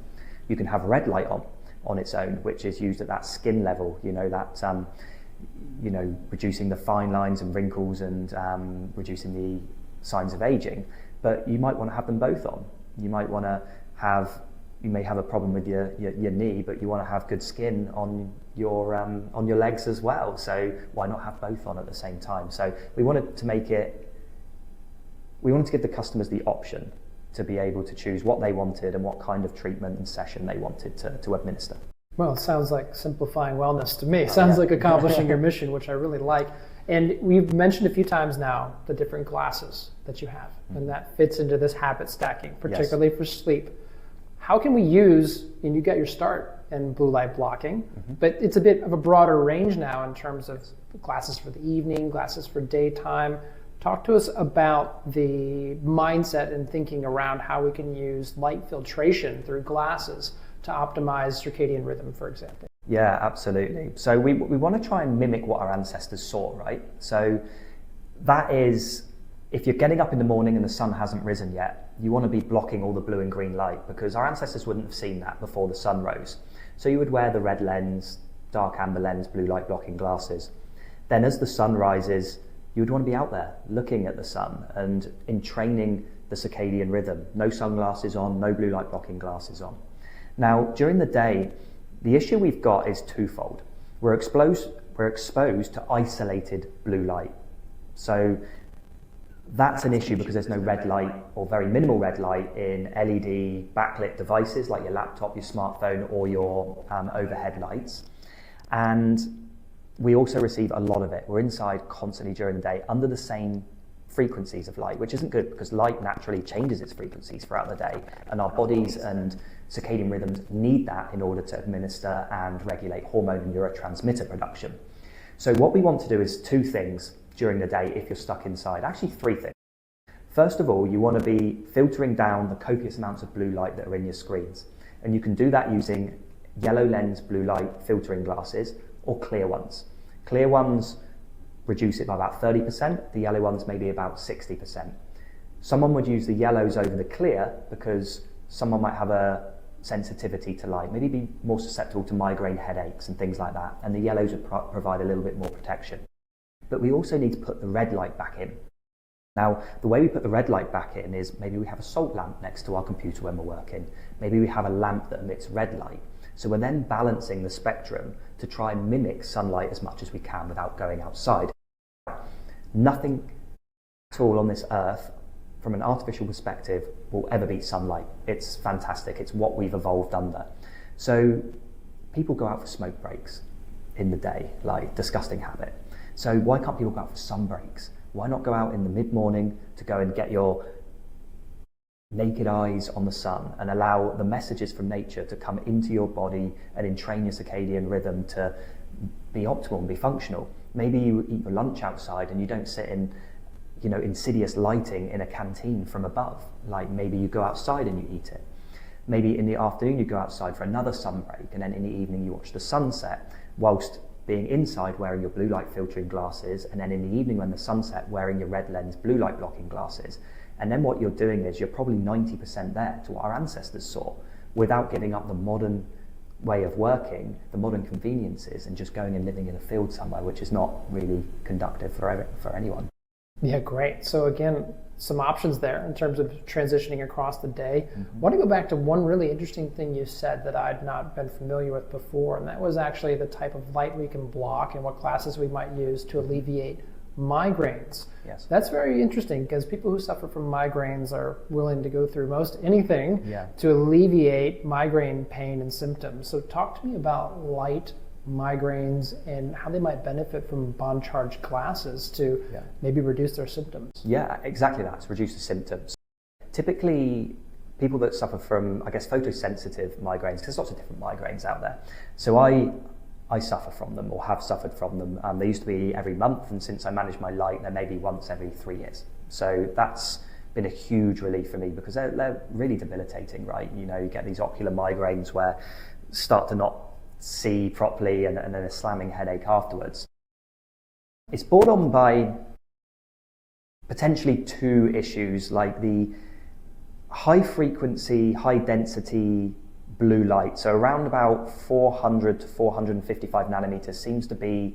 [SPEAKER 2] You can have red light on its own, which is used at that skin level, that reducing the fine lines and wrinkles and reducing the signs of aging. But you might want to have them both on. You may have a problem with your knee, but you want to have good skin on your legs as well. So why not have both on at the same time? So we wanted to give the customers the option to be able to choose what they wanted and what kind of treatment and session they wanted to administer.
[SPEAKER 1] Well, it sounds like simplifying wellness to me. Sounds like accomplishing your mission, which I really like. And we've mentioned a few times now the different glasses that you have, and that fits into this habit stacking, particularly for sleep. How can we use, and you got your start in blue light blocking, but it's a bit of a broader range now in terms of glasses for the evening, glasses for daytime. Talk to us about the mindset and thinking around how we can use light filtration through glasses to optimize circadian rhythm, for example.
[SPEAKER 2] Yeah, absolutely. So we want to try and mimic what our ancestors saw, right? So that is, if you're getting up in the morning and the sun hasn't risen yet, you want to be blocking all the blue and green light because our ancestors wouldn't have seen that before the sun rose. So you would wear the red lens, dark amber lens, blue light blocking glasses. Then as the sun rises, you would want to be out there looking at the sun and entraining the circadian rhythm. No sunglasses on, no blue light blocking glasses on. Now, during the day, the issue we've got is twofold. We're exposed to isolated blue light. So that's an issue because there's no red light or very minimal red light in LED backlit devices like your laptop, your smartphone, or your overhead lights. And we also receive a lot of it. We're inside constantly during the day under the same frequencies of light, which isn't good because light naturally changes its frequencies throughout the day, and our bodies and circadian rhythms need that in order to administer and regulate hormone and neurotransmitter production. So what we want to do is 2 things during the day if you're stuck inside, actually 3 things. First of all, you want to be filtering down the copious amounts of blue light that are in your screens, and you can do that using yellow lens blue light filtering glasses or clear ones. Clear ones reduce it by about 30%, the yellow ones maybe about 60%. Someone would use the yellows over the clear because someone might have a sensitivity to light, maybe be more susceptible to migraine headaches and things like that, and the yellows would provide a little bit more protection. But we also need to put the red light back in. Now, the way we put the red light back in is maybe we have a salt lamp next to our computer when we're working. Maybe we have a lamp that emits red light. So we're then balancing the spectrum to try and mimic sunlight as much as we can without going outside. Nothing at all on this earth, from an artificial perspective, will ever beat sunlight. It's fantastic. It's what we've evolved under. So people go out for smoke breaks in the day, like disgusting habit. So why can't people go out for sun breaks? Why not go out in the mid-morning to go and get your naked eyes on the sun and allow the messages from nature to come into your body and entrain your circadian rhythm to be optimal and be functional. Maybe you eat your lunch outside and you don't sit in, insidious lighting in a canteen from above. Like maybe you go outside and you eat it. Maybe in the afternoon you go outside for another sun break, and then in the evening you watch the sunset whilst being inside wearing your blue light filtering glasses, and then in the evening when the sunset wearing your red lens blue light blocking glasses. And then what you're doing is you're probably 90% there to what our ancestors saw without giving up the modern way of working, the modern conveniences, and just going and living in a field somewhere, which is not really conductive for anyone.
[SPEAKER 1] Yeah, great. So again, some options there in terms of transitioning across the day. I want to go back to one really interesting thing you said that I'd not been familiar with before, and that was actually the type of light we can block and what classes we might use to alleviate migraines.
[SPEAKER 2] Yes.
[SPEAKER 1] That's very interesting because people who suffer from migraines are willing to go through most anything to alleviate migraine pain and symptoms. So talk to me about light migraines and how they might benefit from bond charge glasses to maybe reduce their symptoms.
[SPEAKER 2] Yeah, exactly that, to reduce the symptoms. Typically, people that suffer from, photosensitive migraines, because there's lots of different migraines out there. So I I suffer from them or have suffered from them. They used to be every month, and since I manage my light, they're maybe once every 3 years. So that's been a huge relief for me, because they're really debilitating, right? You know, you get these ocular migraines where you start to not see properly, and then a slamming headache afterwards. It's brought on by potentially two issues, like the high frequency, high density blue light. So around about 400 to 455 nanometers seems to be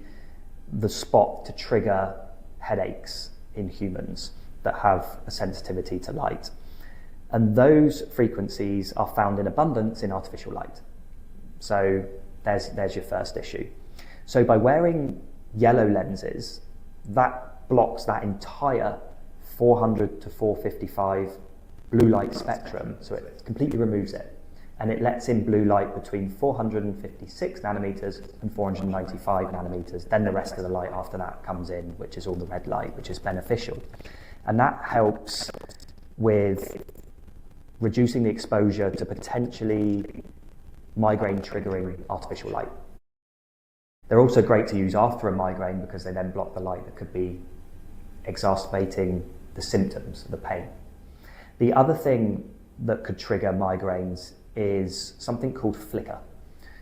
[SPEAKER 2] the spot to trigger headaches in humans that have a sensitivity to light. And those frequencies are found in abundance in artificial light. So there's your first issue. So by wearing yellow lenses, that blocks that entire 400 to 455 blue light spectrum, so it completely removes it, and it lets in blue light between 456 nanometers and 495 nanometers. Then the rest of the light after that comes in, which is all the red light, which is beneficial. And that helps with reducing the exposure to potentially migraine triggering artificial light. They're also great to use after a migraine, because they then block the light that could be exacerbating the symptoms, the pain. The other thing that could trigger migraines is something called flicker.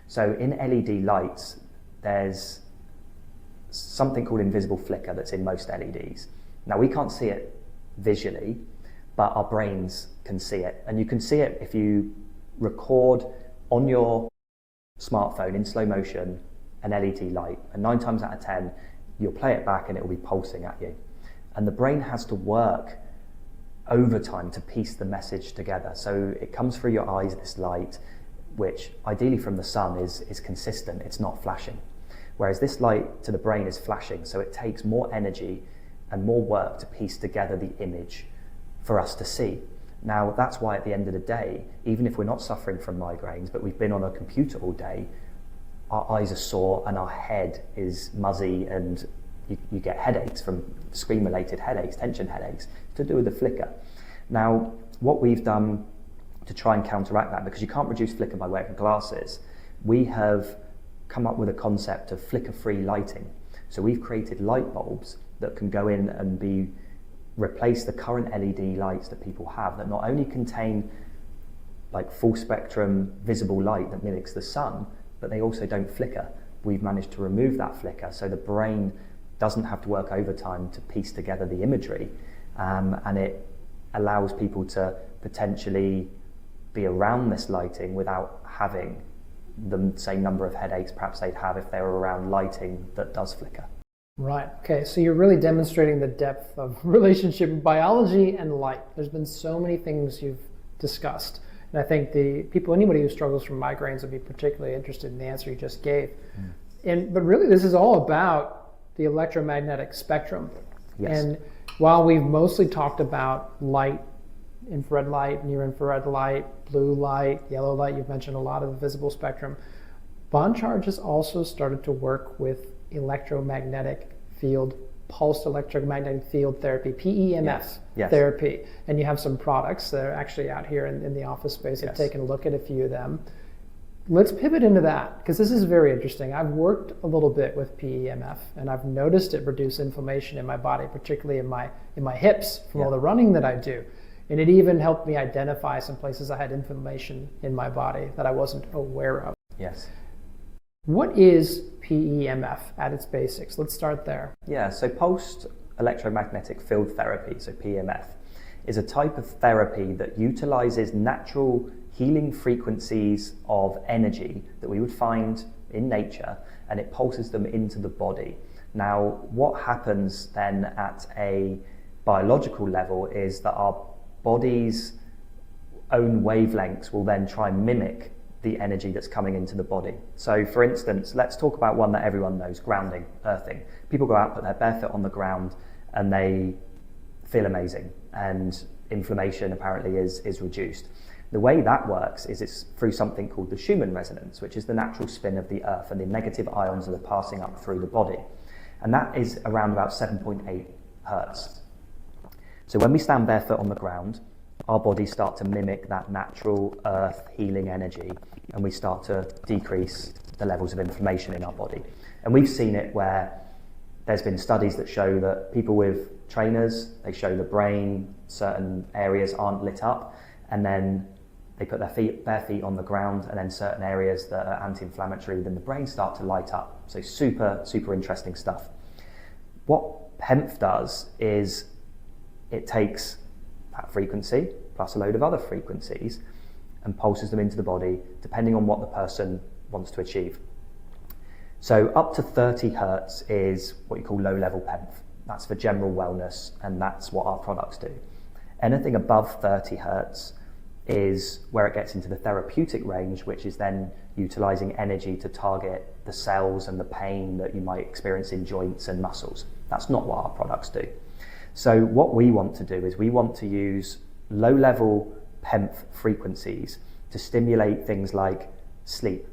[SPEAKER 2] So in LED lights, there's something called invisible flicker that's in most LEDs. Now, we can't see it visually, but our brains can see it. And you can see it if you record on your smartphone in slow motion an LED light, and 9 times out of 10, you'll play it back and it will be pulsing at you. And the brain has to work overtime to piece the message together. So it comes through your eyes, this light, which ideally from the sun is consistent, it's not flashing. Whereas this light to the brain is flashing, so it takes more energy and more work to piece together the image for us to see. Now, that's why at the end of the day, even if we're not suffering from migraines, but we've been on a computer all day, our eyes are sore and our head is muzzy, and you get headaches from screen-related headaches, tension headaches, to do with the flicker. Now, what we've done to try and counteract that, because you can't reduce flicker by wearing glasses, we have come up with a concept of flicker-free lighting. So we've created light bulbs that can go in and replace the current LED lights that people have, that not only contain like full spectrum visible light that mimics the sun, but they also don't flicker. We've managed to remove that flicker, so the brain doesn't have to work overtime to piece together the imagery, and it allows people to potentially be around this lighting without having the same number of headaches perhaps they'd have if they were around lighting that does flicker.
[SPEAKER 1] Right. Okay. So you're really demonstrating the depth of relationship with biology and light. There's been so many things you've discussed. And I think anybody who struggles from migraines would be particularly interested in the answer you just gave. But really, this is all about the electromagnetic spectrum.
[SPEAKER 2] Yes.
[SPEAKER 1] And while we've mostly talked about light, infrared light, near-infrared light, blue light, yellow light, you've mentioned a lot of the visible spectrum, Boncharge has also started to work with electromagnetic field, pulsed electromagnetic field therapy, PEMF therapy. And you have some products that are actually out here in the office space. I've taken a look at a few of them. Let's pivot into that, because this is very interesting. I've worked a little bit with PEMF, and I've noticed it reduce inflammation in my body, particularly in my hips from all the running that I do. And it even helped me identify some places I had inflammation in my body that I wasn't aware of.
[SPEAKER 2] Yes.
[SPEAKER 1] What is PEMF at its basics? Let's start there.
[SPEAKER 2] Yeah, so pulsed electromagnetic field therapy, so PEMF, is a type of therapy that utilizes natural healing frequencies of energy that we would find in nature, and it pulses them into the body. Now, what happens then at a biological level is that our body's own wavelengths will then try and mimic the energy that's coming into the body. So for instance, let's talk about one that everyone knows, grounding, earthing. People go out, put their bare foot on the ground, and they feel amazing, and inflammation apparently is reduced. The way that works is it's through something called the Schumann resonance, which is the natural spin of the earth and the negative ions that are passing up through the body. And that is around about 7.8 hertz. So when we stand barefoot on the ground, our bodies start to mimic that natural earth healing energy, and we start to decrease the levels of inflammation in our body. And we've seen it where there's been studies that show that people with trainers, they show the brain, certain areas aren't lit up, and then they put their bare feet on the ground, and then certain areas that are anti-inflammatory within the brain start to light up. So super, super interesting stuff. What PEMF does is it takes that frequency plus a load of other frequencies and pulses them into the body depending on what the person wants to achieve. So up to 30 hertz is what you call low-level PEMF. That's for general wellness, and that's what our products do. Anything above 30 hertz is where it gets into the therapeutic range, which is then utilizing energy to target the cells and the pain that you might experience in joints and muscles. That's not what our products do. So what we want to do is we want to use low-level PEMF frequencies to stimulate things like sleep.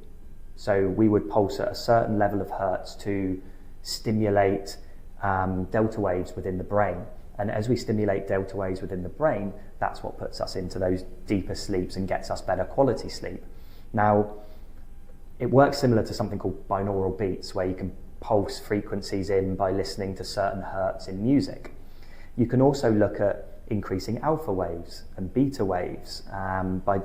[SPEAKER 2] So we would pulse at a certain level of hertz to stimulate delta waves within the brain. And as we stimulate delta waves within the brain, that's what puts us into those deeper sleeps and gets us better quality sleep. Now, it works similar to something called binaural beats, where you can pulse frequencies in by listening to certain hertz in music. You can also look at increasing alpha waves and beta waves by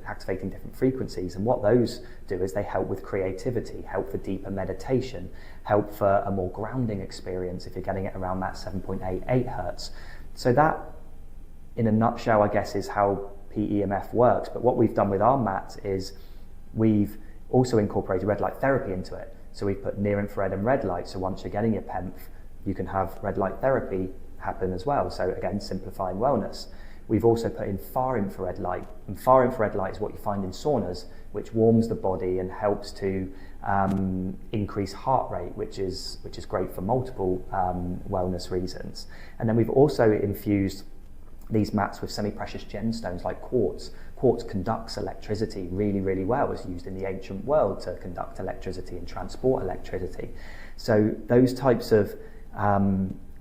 [SPEAKER 2] activating different frequencies. And what those do is they help with creativity, help for deeper meditation, help for a more grounding experience if you're getting it around that 7.88 hertz. So that, in a nutshell, I guess, is how PEMF works. But what we've done with our mat is we've also incorporated red light therapy into it. So we've put near infrared and red light. So once you're getting your PEMF, you can have red light therapy happen as well. So again, simplifying wellness. We've also put in far infrared light, and far infrared light is what you find in saunas, which warms the body and helps to increase heart rate, which is great for multiple wellness reasons. And then we've also infused these mats with semi-precious gemstones like quartz. Quartz conducts electricity really, really well. It's used in the ancient world to conduct electricity and transport electricity. So those types of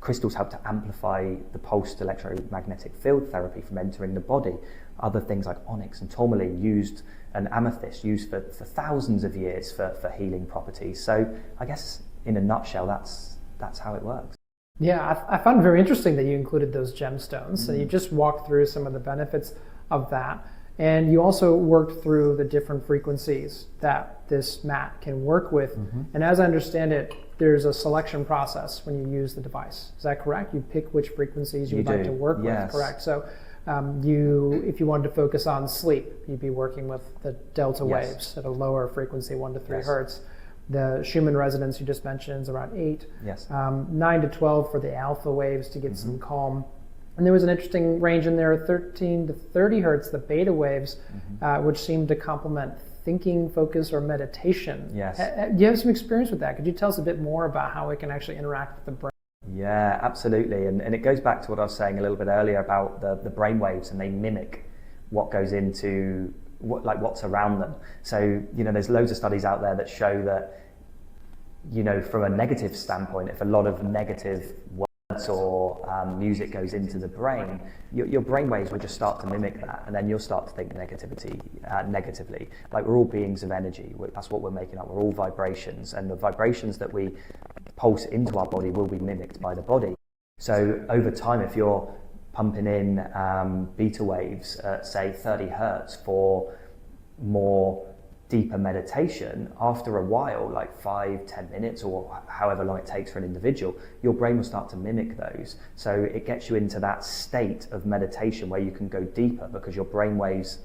[SPEAKER 2] crystals help to amplify the pulsed electromagnetic field therapy from entering the body. Other things like onyx and tourmaline and amethyst used for thousands of years for healing properties. So I guess in a nutshell, that's how it works.
[SPEAKER 1] Yeah, I found it very interesting that you included those gemstones. So you just walked through some of the benefits of that. And you also worked through the different frequencies that this mat can work with. And as I understand it, there's a selection process when you use the device. Is that correct? You pick which frequencies you'd like to work with, correct? So if you wanted to focus on sleep, you'd be working with the delta waves at a lower frequency, 1 to 3 hertz. The Schumann resonance you just mentioned is around 8. 9 to 12 for the alpha waves to get some calm. And there was an interesting range in there, 13 to 30 hertz, the beta waves, which seemed to complement thinking, focus, or meditation. Do you have some experience with that? Could you tell us a bit more about how it can actually interact with the brain?
[SPEAKER 2] Yeah, absolutely. And it goes back to what I was saying a little bit earlier about the brain waves, and they mimic what goes into what's around them. So, there's loads of studies out there that show that, from a negative standpoint, if a lot of negative words or music goes into the brain, your brain waves will just start to mimic that, and then you'll start to think negatively. Like, we're all beings of energy. That's what we're making up. We're all vibrations, and the vibrations that we pulse into our body will be mimicked by the body. So over time, if you're pumping in beta waves at, say, 30 hertz for more deeper meditation, after a while, like 5-10 minutes or however long it takes for an individual, your brain will start to mimic those. So it gets you into that state of meditation where you can go deeper because your brain waves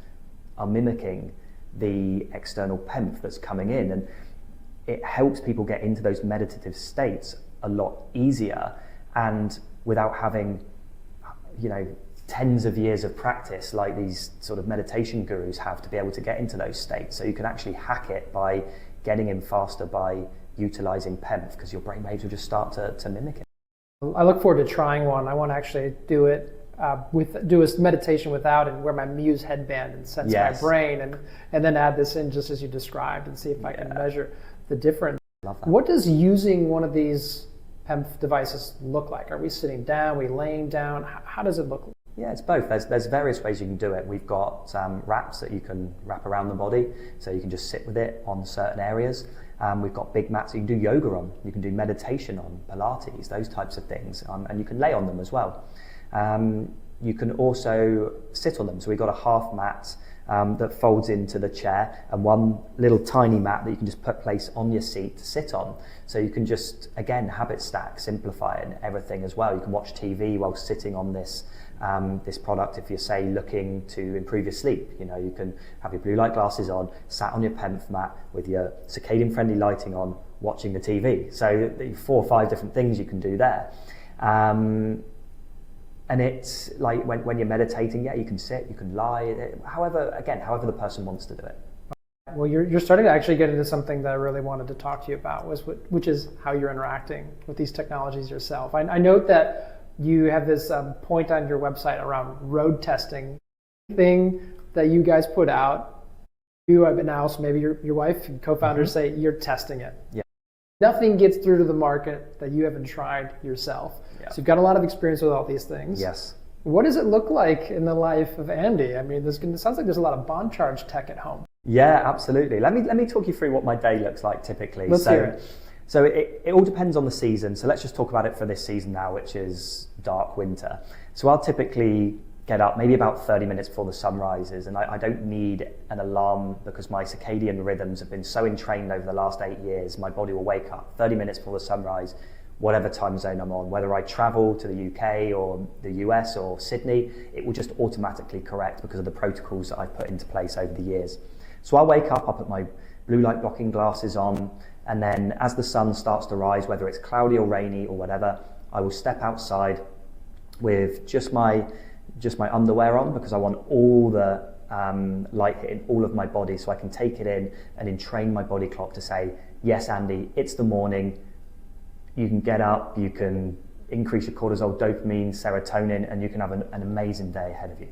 [SPEAKER 2] are mimicking the external PEMF that's coming in, and it helps people get into those meditative states a lot easier and without having tens of years of practice like these sort of meditation gurus have to be able to get into those states. So you can actually hack it by getting in faster by utilizing PEMF, because your brain waves will just start to mimic it.
[SPEAKER 1] I look forward to trying one. I want to actually do it do a meditation without and wear my Muse headband and sense my brain and then add this in just as you described and see if I can measure the difference.
[SPEAKER 2] Love that.
[SPEAKER 1] What does using one of these PEMF devices look like? Are we sitting down? Are we laying down? How does it look?
[SPEAKER 2] Yeah, it's both. There's various ways you can do it. We've got wraps that you can wrap around the body, so you can just sit with it on certain areas. We've got big mats that you can do yoga on, you can do meditation on, Pilates, those types of things, and you can lay on them as well. You can also sit on them. So we've got a half mat that folds into the chair, and one little tiny mat that you can just place on your seat to sit on. So you can just, again, habit stack, simplify it and everything as well. You can watch TV while sitting on this product. If you're, say, looking to improve your sleep, you can have your blue light glasses on, sat on your PEMF mat with your circadian friendly lighting on, watching the TV. So 4 or 5 different things you can do there. And it's like when you're meditating, yeah, you can sit, you can lie, however the person wants to do it.
[SPEAKER 1] Well, you're starting to actually get into something that I really wanted to talk to you about, which is how you're interacting with these technologies yourself. I note that you have this point on your website around road testing. Thing that you guys put out, you have now, so maybe your wife and co-founders say you're testing it.
[SPEAKER 2] Yeah.
[SPEAKER 1] Nothing gets through to the market that you haven't tried yourself. Yeah. So you've got a lot of experience with all these things.
[SPEAKER 2] Yes.
[SPEAKER 1] What does it look like in the life of Andy? I mean, it sounds like there's a lot of bond charge tech at home.
[SPEAKER 2] Yeah, absolutely. Let me talk you through what my day looks like typically.
[SPEAKER 1] Let's hear it.
[SPEAKER 2] So it all depends on the season. So let's just talk about it for this season now, which is dark winter. So I'll typically get up maybe about 30 minutes before the sun rises, and I don't need an alarm because my circadian rhythms have been so entrained over the last 8 years. My body will wake up 30 minutes before the sunrise, whatever time zone I'm on. Whether I travel to the UK or the US or Sydney, it will just automatically correct because of the protocols that I've put into place over the years. So I'll wake up, I'll put my blue light blocking glasses on, and then as the sun starts to rise, whether it's cloudy or rainy or whatever, I will step outside with just my underwear on, because I want all the light hitting all of my body, so I can take it in and entrain my body clock to say, yes, Andy, it's the morning. You can get up, you can increase your cortisol, dopamine, serotonin, and you can have an amazing day ahead of you.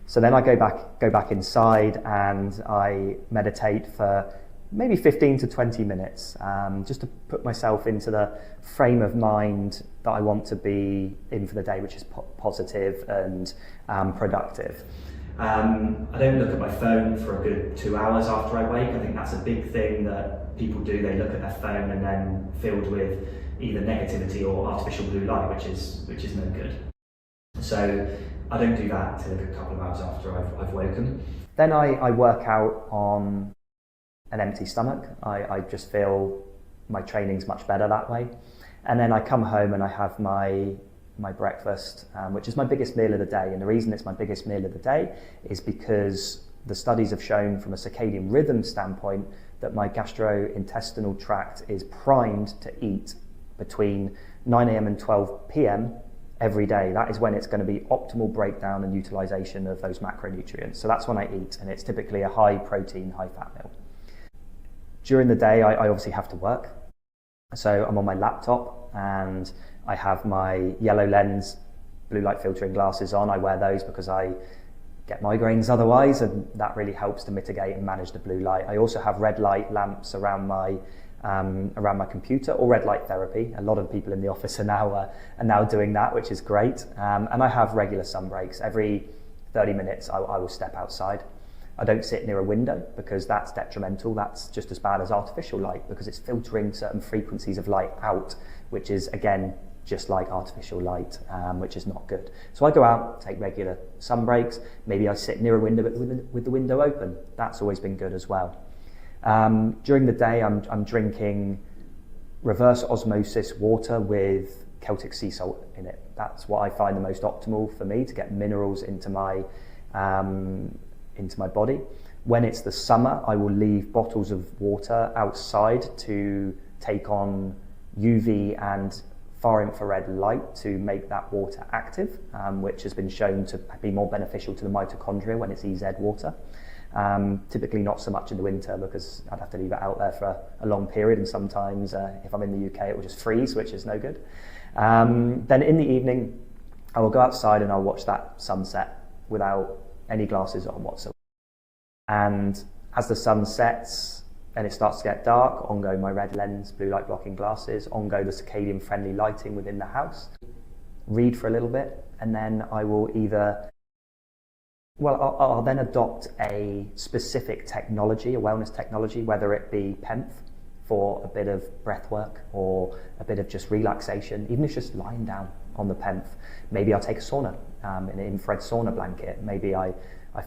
[SPEAKER 2] So then I go back inside and I meditate for maybe 15 to 20 minutes, just to put myself into the frame of mind that I want to be in for the day, which is positive and productive. I don't look at my phone for a good 2 hours after I wake. I think that's a big thing that people do. They look at their phone and then filled with either negativity or artificial blue light, which is no good. So I don't do that until a good couple of hours after I've woken. Then I work out on an empty stomach. I just feel my training's much better that way. And then I come home and I have my breakfast, which is my biggest meal of the day. And the reason it's my biggest meal of the day is because the studies have shown from a circadian rhythm standpoint that my gastrointestinal tract is primed to eat between 9 a.m. and 12 p.m. every day. That is when it's going to be optimal breakdown and utilization of those macronutrients. So that's when I eat, and it's typically a high protein, high fat meal. During the day, I obviously have to work. So I'm on my laptop and I have my yellow lens blue light filtering glasses on. I wear those because I get migraines otherwise, and that really helps to mitigate and manage the blue light. I also have red light lamps around my computer, or red light therapy. A lot of people in the office are now doing that, which is great. And I have regular sun breaks. Every 30 minutes I will step outside. I don't sit near a window because that's detrimental. That's just as bad as artificial light because it's filtering certain frequencies of light out, which is, again, just like artificial light, which is not good. So I go out, take regular sun breaks. Maybe I sit near a window with the window open. That's always been good as well. During the day, I'm drinking reverse osmosis water with Celtic sea salt in it. That's what I find the most optimal for me to get minerals into my body. When it's the summer, I will leave bottles of water outside to take on UV and far infrared light to make that water active, which has been shown to be more beneficial to the mitochondria when it's EZ water. Typically not so much in the winter because I'd have to leave it out there for a long period, and sometimes if I'm in the UK it will just freeze, which is no good. Then in the evening I will go outside and I'll watch that sunset without any glasses on whatsoever. And as the sun sets and it starts to get dark, on go my red lens blue light blocking glasses, on go the circadian friendly lighting within the house, read for a little bit, and then I will I'll then adopt a specific technology, a wellness technology, whether it be PEMF for a bit of breath work or a bit of just relaxation, even if it's just lying down on the PEMF. Maybe I'll take a sauna, an infrared sauna blanket. Maybe I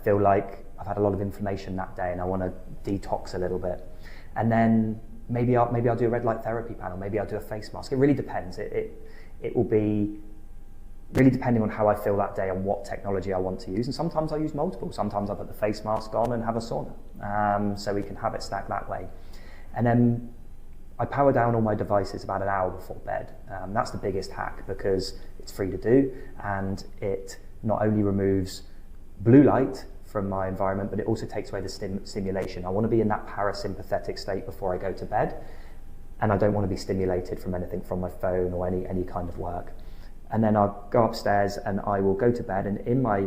[SPEAKER 2] feel like I've had a lot of inflammation that day and I want to detox a little bit. And then maybe I'll do a red light therapy panel, maybe I'll do a face mask. It really depends. It will be really depending on how I feel that day and what technology I want to use. And sometimes I use multiple. Sometimes I put the face mask on and have a sauna, so we can have it stacked that way. And then I power down all my devices about an hour before bed. That's the biggest hack because it's free to do, and it not only removes blue light from my environment, but it also takes away the stimulation. I want to be in that parasympathetic state before I go to bed, and I don't want to be stimulated from anything from my phone or any kind of work. And then I'll go upstairs and I will go to bed, and in my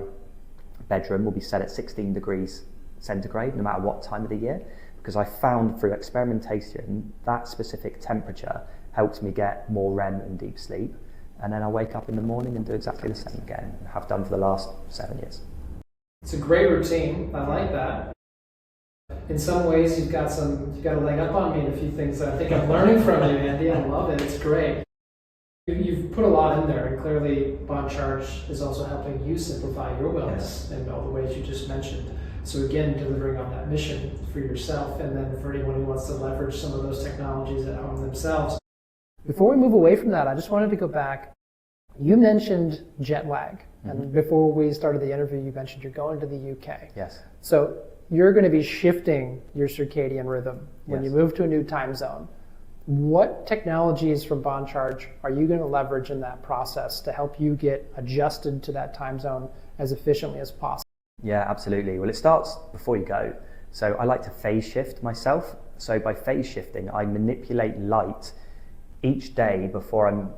[SPEAKER 2] bedroom will be set at 16 degrees centigrade no matter what time of the year, because I found through experimentation that specific temperature helps me get more REM and deep sleep. And then I wake up in the morning and do exactly the same again. I have done for the last 7 years.
[SPEAKER 1] It's a great routine. I like that. In some ways, you've got a leg up on me in a few things that I think I'm learning from you, Andy. I love it. It's great. You've put a lot in there, and clearly Bond Charge is also helping you simplify your wellness in all the ways you just mentioned. So again, delivering on that mission for yourself, and then for anyone who wants to leverage some of those technologies at home themselves. Before we move away from that, I just wanted to go back. You mentioned jet lag, and before we started the interview, you mentioned you're going to the UK.
[SPEAKER 2] Yes.
[SPEAKER 1] So you're going to be shifting your circadian rhythm when you move to a new time zone. What technologies from Bond Charge are you going to leverage in that process to help you get adjusted to that time zone as efficiently as possible?
[SPEAKER 2] Yeah, absolutely. Well, it starts before you go. So I like to phase shift myself. So by phase shifting, I manipulate light each day before I'm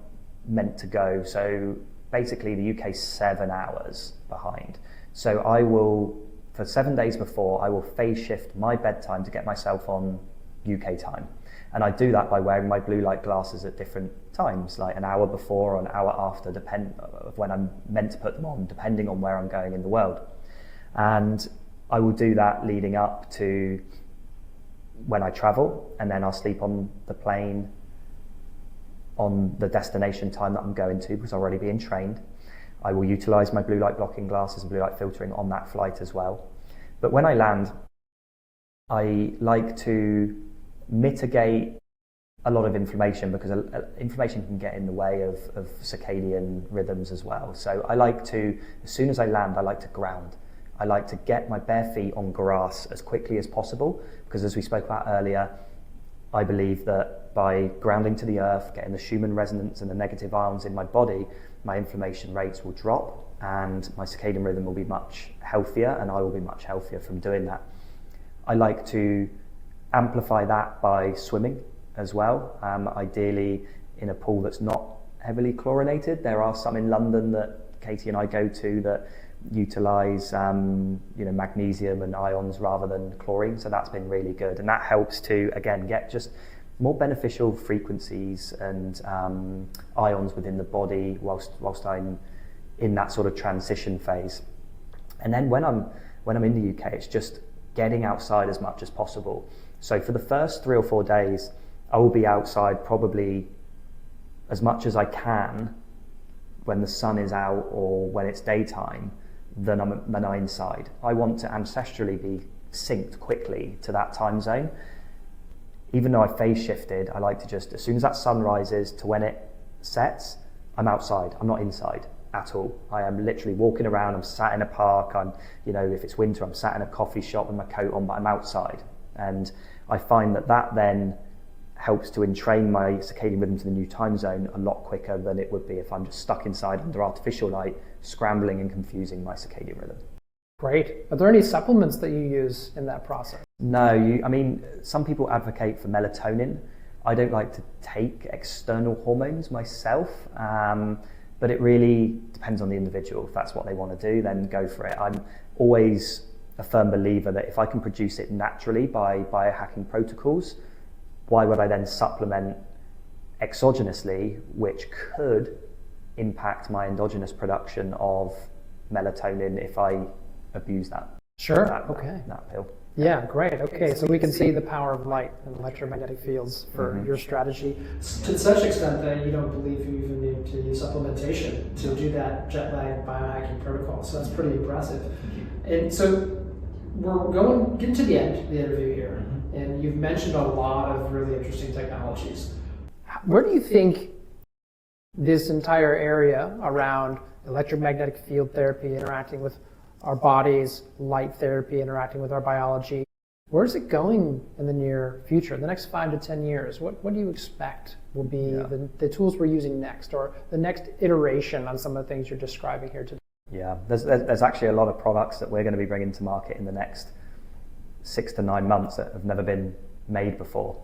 [SPEAKER 2] meant to go. So basically the UK's 7 hours behind. So I will, for 7 days before, I will phase shift my bedtime to get myself on UK time. And I do that by wearing my blue light glasses at different times, like an hour before or an hour after, of when I'm meant to put them on, depending on where I'm going in the world. And I will do that leading up to when I travel, and then I'll sleep on the plane on the destination time that I'm going to, because I'll already be trained. I will utilize my blue light blocking glasses and blue light filtering on that flight as well. But when I land, I like to mitigate a lot of inflammation, because inflammation can get in the way of circadian rhythms as well. So I like to, as soon as I land, I like to ground. I like to get my bare feet on grass as quickly as possible, because as we spoke about earlier, I believe that by grounding to the earth, getting the Schumann resonance and the negative ions in my body, my inflammation rates will drop and my circadian rhythm will be much healthier, and I will be much healthier from doing that. I like to amplify that by swimming as well, ideally in a pool that's not heavily chlorinated. There are some in London that Katie and I go to that utilize magnesium and ions rather than chlorine, so that's been really good, and that helps to again get just more beneficial frequencies and ions within the body whilst I'm in that sort of transition phase. And then when I'm in the UK, it's just getting outside as much as possible. So for the first 3 or 4 days, I will be outside probably as much as I can when the sun is out or when it's daytime than I'm inside. I want to ancestrally be synced quickly to that time zone. Even though I phase shifted, I like to just, as soon as that sun rises to when it sets, I'm outside. I'm not inside at all. I am literally walking around. I'm sat in a park. If it's winter, I'm sat in a coffee shop with my coat on, but I'm outside. And I find that then helps to entrain my circadian rhythm to the new time zone a lot quicker than it would be if I'm just stuck inside under artificial light, scrambling and confusing my circadian rhythm.
[SPEAKER 1] Great. Are there any supplements that you use in that process?
[SPEAKER 2] No, some people advocate for melatonin. I don't like to take external hormones myself, but it really depends on the individual. If that's what they want to do, then go for it. I'm always a firm believer that if I can produce it naturally by biohacking protocols, why would I then supplement exogenously, which could impact my endogenous production of melatonin if I abuse that.
[SPEAKER 1] Sure.
[SPEAKER 2] That pill.
[SPEAKER 1] Yeah, great. Okay, so we can see the power of light and electromagnetic fields for your strategy. To such extent that you don't believe you even need to use supplementation to do that jet lag biohacking protocol. So that's pretty impressive. And so we're getting to the end of the interview here, and you've mentioned a lot of really interesting technologies. Where do you think this entire area around electromagnetic field therapy interacting with our bodies, light therapy interacting with our biology, where's it going in the near future, the next 5 to 10 years? What do you expect will be the tools we're using next, or the next iteration on some of the things you're describing here today?
[SPEAKER 2] Yeah, there's actually a lot of products that we're going to be bringing to market in the next 6 to 9 months that have never been made before.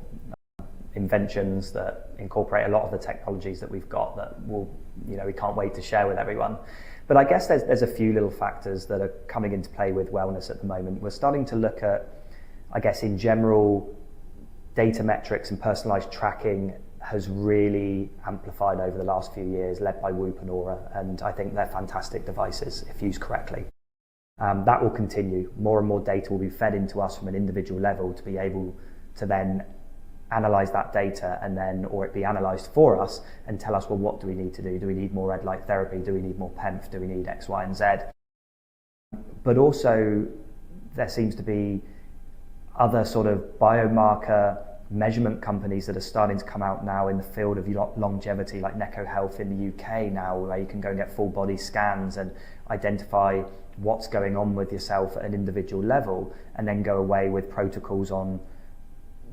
[SPEAKER 2] Inventions that incorporate a lot of the technologies that we've got that we can't wait to share with everyone. But I guess there's a few little factors that are coming into play with wellness at the moment. We're starting to look at, I guess in general, data metrics and personalized tracking has really amplified over the last few years, led by Whoop and Aura, and I think they're fantastic devices if used correctly. That will continue. More and more data will be fed into us from an individual level to be able to then analyze that data or it be analyzed for us and tell us, well, what do we need to do? Do we need more red light therapy? Do we need more PEMF? Do we need X, Y, and Z? But also there seems to be other sort of biomarker measurement companies that are starting to come out now in the field of longevity, like Neko Health in the UK now, where you can go and get full body scans and identify what's going on with yourself at an individual level, and then go away with protocols on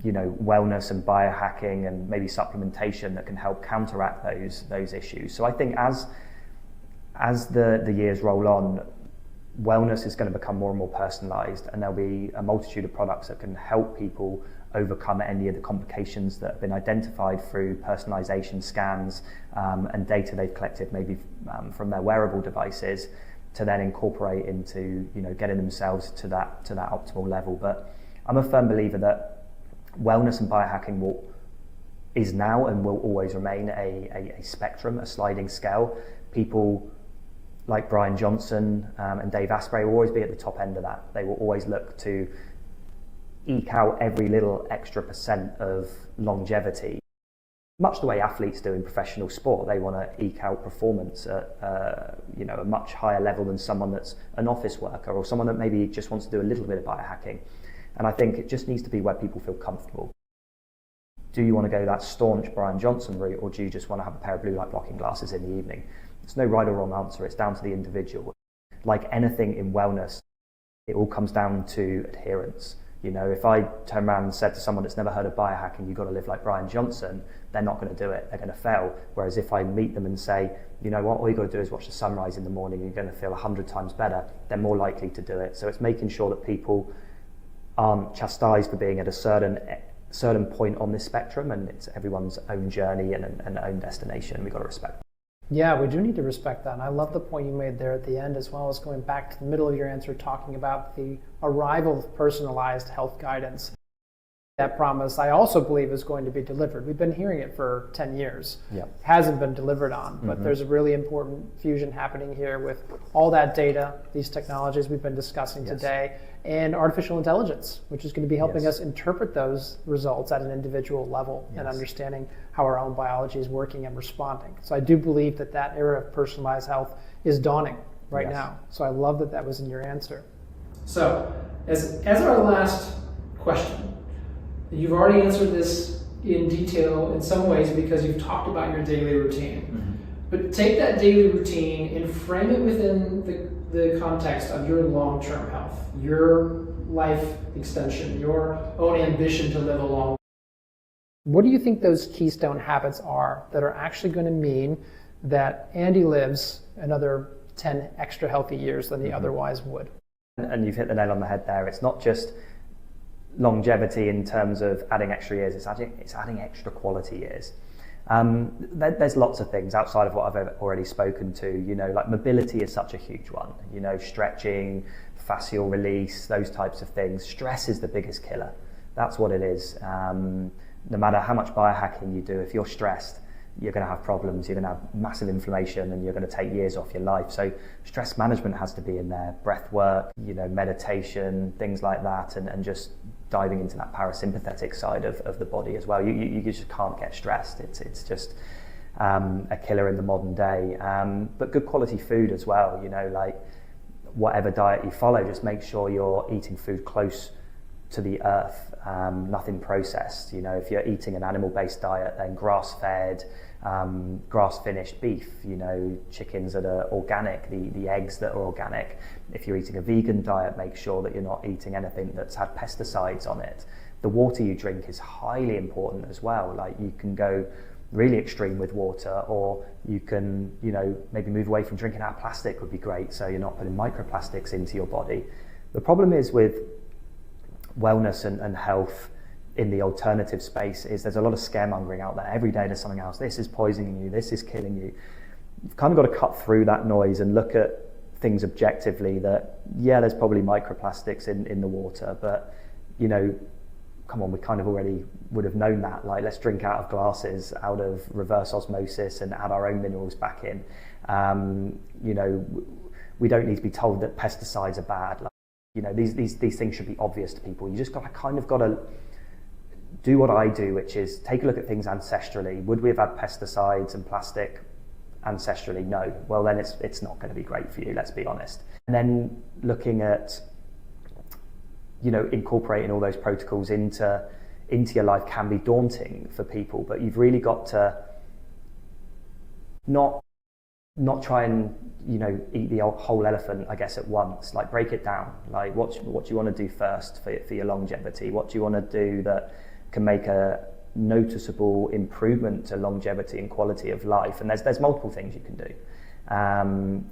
[SPEAKER 2] wellness and biohacking and maybe supplementation that can help counteract those issues. So I think as the years roll on, wellness is going to become more and more personalized, and there'll be a multitude of products that can help people overcome any of the complications that have been identified through personalization scans and data they've collected maybe from their wearable devices, to then incorporate into getting themselves to that optimal level. But I'm a firm believer that wellness and biohacking is now and will always remain a spectrum, a sliding scale. People like Brian Johnson and Dave Asprey will always be at the top end of that. They will always look to eke out every little extra % of longevity, much the way athletes do in professional sport. They want to eke out performance at a much higher level than someone that's an office worker or someone that maybe just wants to do a little bit of biohacking. And I think it just needs to be where people feel comfortable. Do you want to go that staunch Brian Johnson route, or do you just want to have a pair of blue light blocking glasses in the evening? There's no right or wrong answer. It's down to the individual. Like anything in wellness, it all comes down to adherence. If I turn around and said to someone that's never heard of biohacking, you've got to live like Brian Johnson, they're not going to do it. They're going to fail. Whereas if I meet them and say, you know what, all you got to do is watch the sunrise in the morning, you're going to feel 100 times better, they're more likely to do it. So it's making sure that people aren't chastised for being at a certain point on this spectrum, and it's everyone's own journey and own destination. We've got to respect that.
[SPEAKER 1] Yeah, we do need to respect that. And I love the point you made there at the end, as well as going back to the middle of your answer, talking about the arrival of personalized health guidance. That promise, I also believe, is going to be delivered. We've been hearing it for 10 years.
[SPEAKER 2] Yeah.
[SPEAKER 1] Hasn't been delivered on, but there's a really important fusion happening here with all that data, these technologies we've been discussing today, and artificial intelligence, which is going to be helping us interpret those results at an individual level and understanding how our own biology is working and responding. So I do believe that era of personalized health is dawning right now. So I love that was in your answer. So as our last question, you've already answered this in detail in some ways because you've talked about your daily routine. But take that daily routine and frame it within the context of your long-term health, your life extension, your own ambition to live a long life. What do you think those keystone habits are that are actually going to mean that Andy lives another 10 extra healthy years than he otherwise would?
[SPEAKER 2] And you've hit the nail on the head there. It's not just longevity in terms of adding extra years, it's adding extra quality years. There's lots of things outside of what I've already spoken to, like mobility is such a huge one, stretching, fascial release, those types of things. Stress is the biggest killer. That's what it is. No matter how much biohacking you do, if you're stressed, you're going to have problems, you're going to have massive inflammation, and you're going to take years off your life. So stress management has to be in there, breath work, meditation, things like that, and just diving into that parasympathetic side of the body as well. You just can't get stressed. It's just a killer in the modern day. But good quality food as well, like whatever diet you follow, just make sure you're eating food close to the earth, nothing processed. If you're eating an animal-based diet, then grass-fed, grass-finished beef, chickens that are organic, the eggs that are organic. If you're eating a vegan diet, make sure that you're not eating anything that's had pesticides on it. The water you drink is highly important as well. Like, you can go really extreme with water, or you can, maybe move away from drinking out of plastic would be great, so you're not putting microplastics into your body. The problem is with wellness and health in the alternative space is there's a lot of scaremongering out there. Every day there's something else. This is poisoning you, this is killing you. You've kind of got to cut through that noise and look at things objectively, that there's probably microplastics in the water, but come on, we kind of already would have known that. Like, let's drink out of glasses, out of reverse osmosis, and add our own minerals back in. We don't need to be told that pesticides are bad. These things should be obvious to people. You just got to do what I do, which is take a look at things ancestrally. Would we have had pesticides and plastic ancestrally? No. Well, then it's not going to be great for you, let's be honest. And then looking at incorporating all those protocols into your life can be daunting for people, but you've really got to not try and eat the whole elephant, I guess, at once. Like, break it down. Like, what do you want to do first for your longevity? What do you want to do that can make a noticeable improvement to longevity and quality of life? And there's multiple things you can do.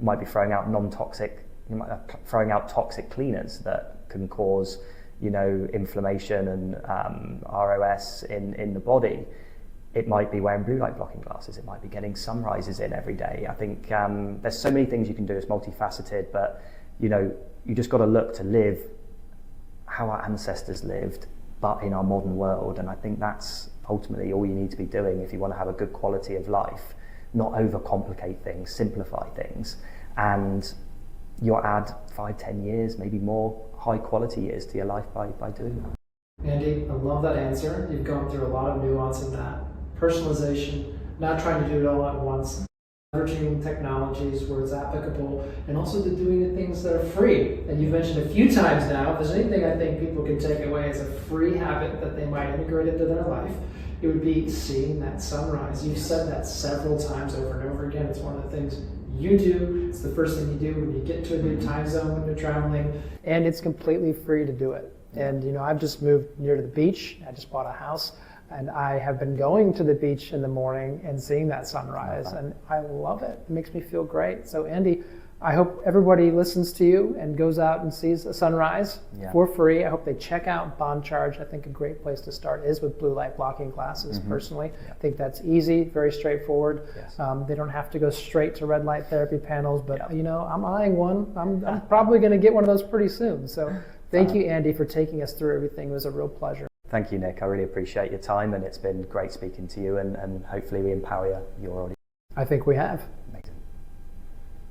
[SPEAKER 2] Might be throwing out throwing out toxic cleaners that can cause inflammation and ROS in the body. It might be wearing blue light blocking glasses. It might be getting sunrises in every day. I think there's so many things you can do. It's multifaceted, but you just got to look to live how our ancestors lived, but in our modern world. And I think that's ultimately all you need to be doing if you want to have a good quality of life. Not overcomplicate things, simplify things, and you'll add 5-10 years, maybe more high quality years to your life by doing that.
[SPEAKER 1] Andy, I love that answer. You've gone through a lot of nuance in that. Personalization, not trying to do it all at once, leveraging technologies where it's applicable, and also to doing the things that are free. And you've mentioned a few times now, if there's anything I think people can take away as a free habit that they might integrate into their life, it would be seeing that sunrise. You've said that several times over and over again. It's one of the things you do. It's the first thing you do when you get to a new time zone when you're traveling, and it's completely free to do it. And I've just moved near to the beach. I just bought a house, and I have been going to the beach in the morning and seeing that sunrise, and I love it. It makes me feel great. So Andy, I hope everybody listens to you and goes out and sees a sunrise for free. I hope they check out Bond Charge. I think a great place to start is with blue light blocking glasses, personally. I think that's easy, very straightforward. Yes. They don't have to go straight to red light therapy panels, but I'm eyeing one. I'm probably going to get one of those pretty soon. So thank you, Andy, for taking us through everything. It was a real pleasure.
[SPEAKER 2] Thank you, Nick. I really appreciate your time, and it's been great speaking to you, and hopefully we empower your audience.
[SPEAKER 1] I think we have.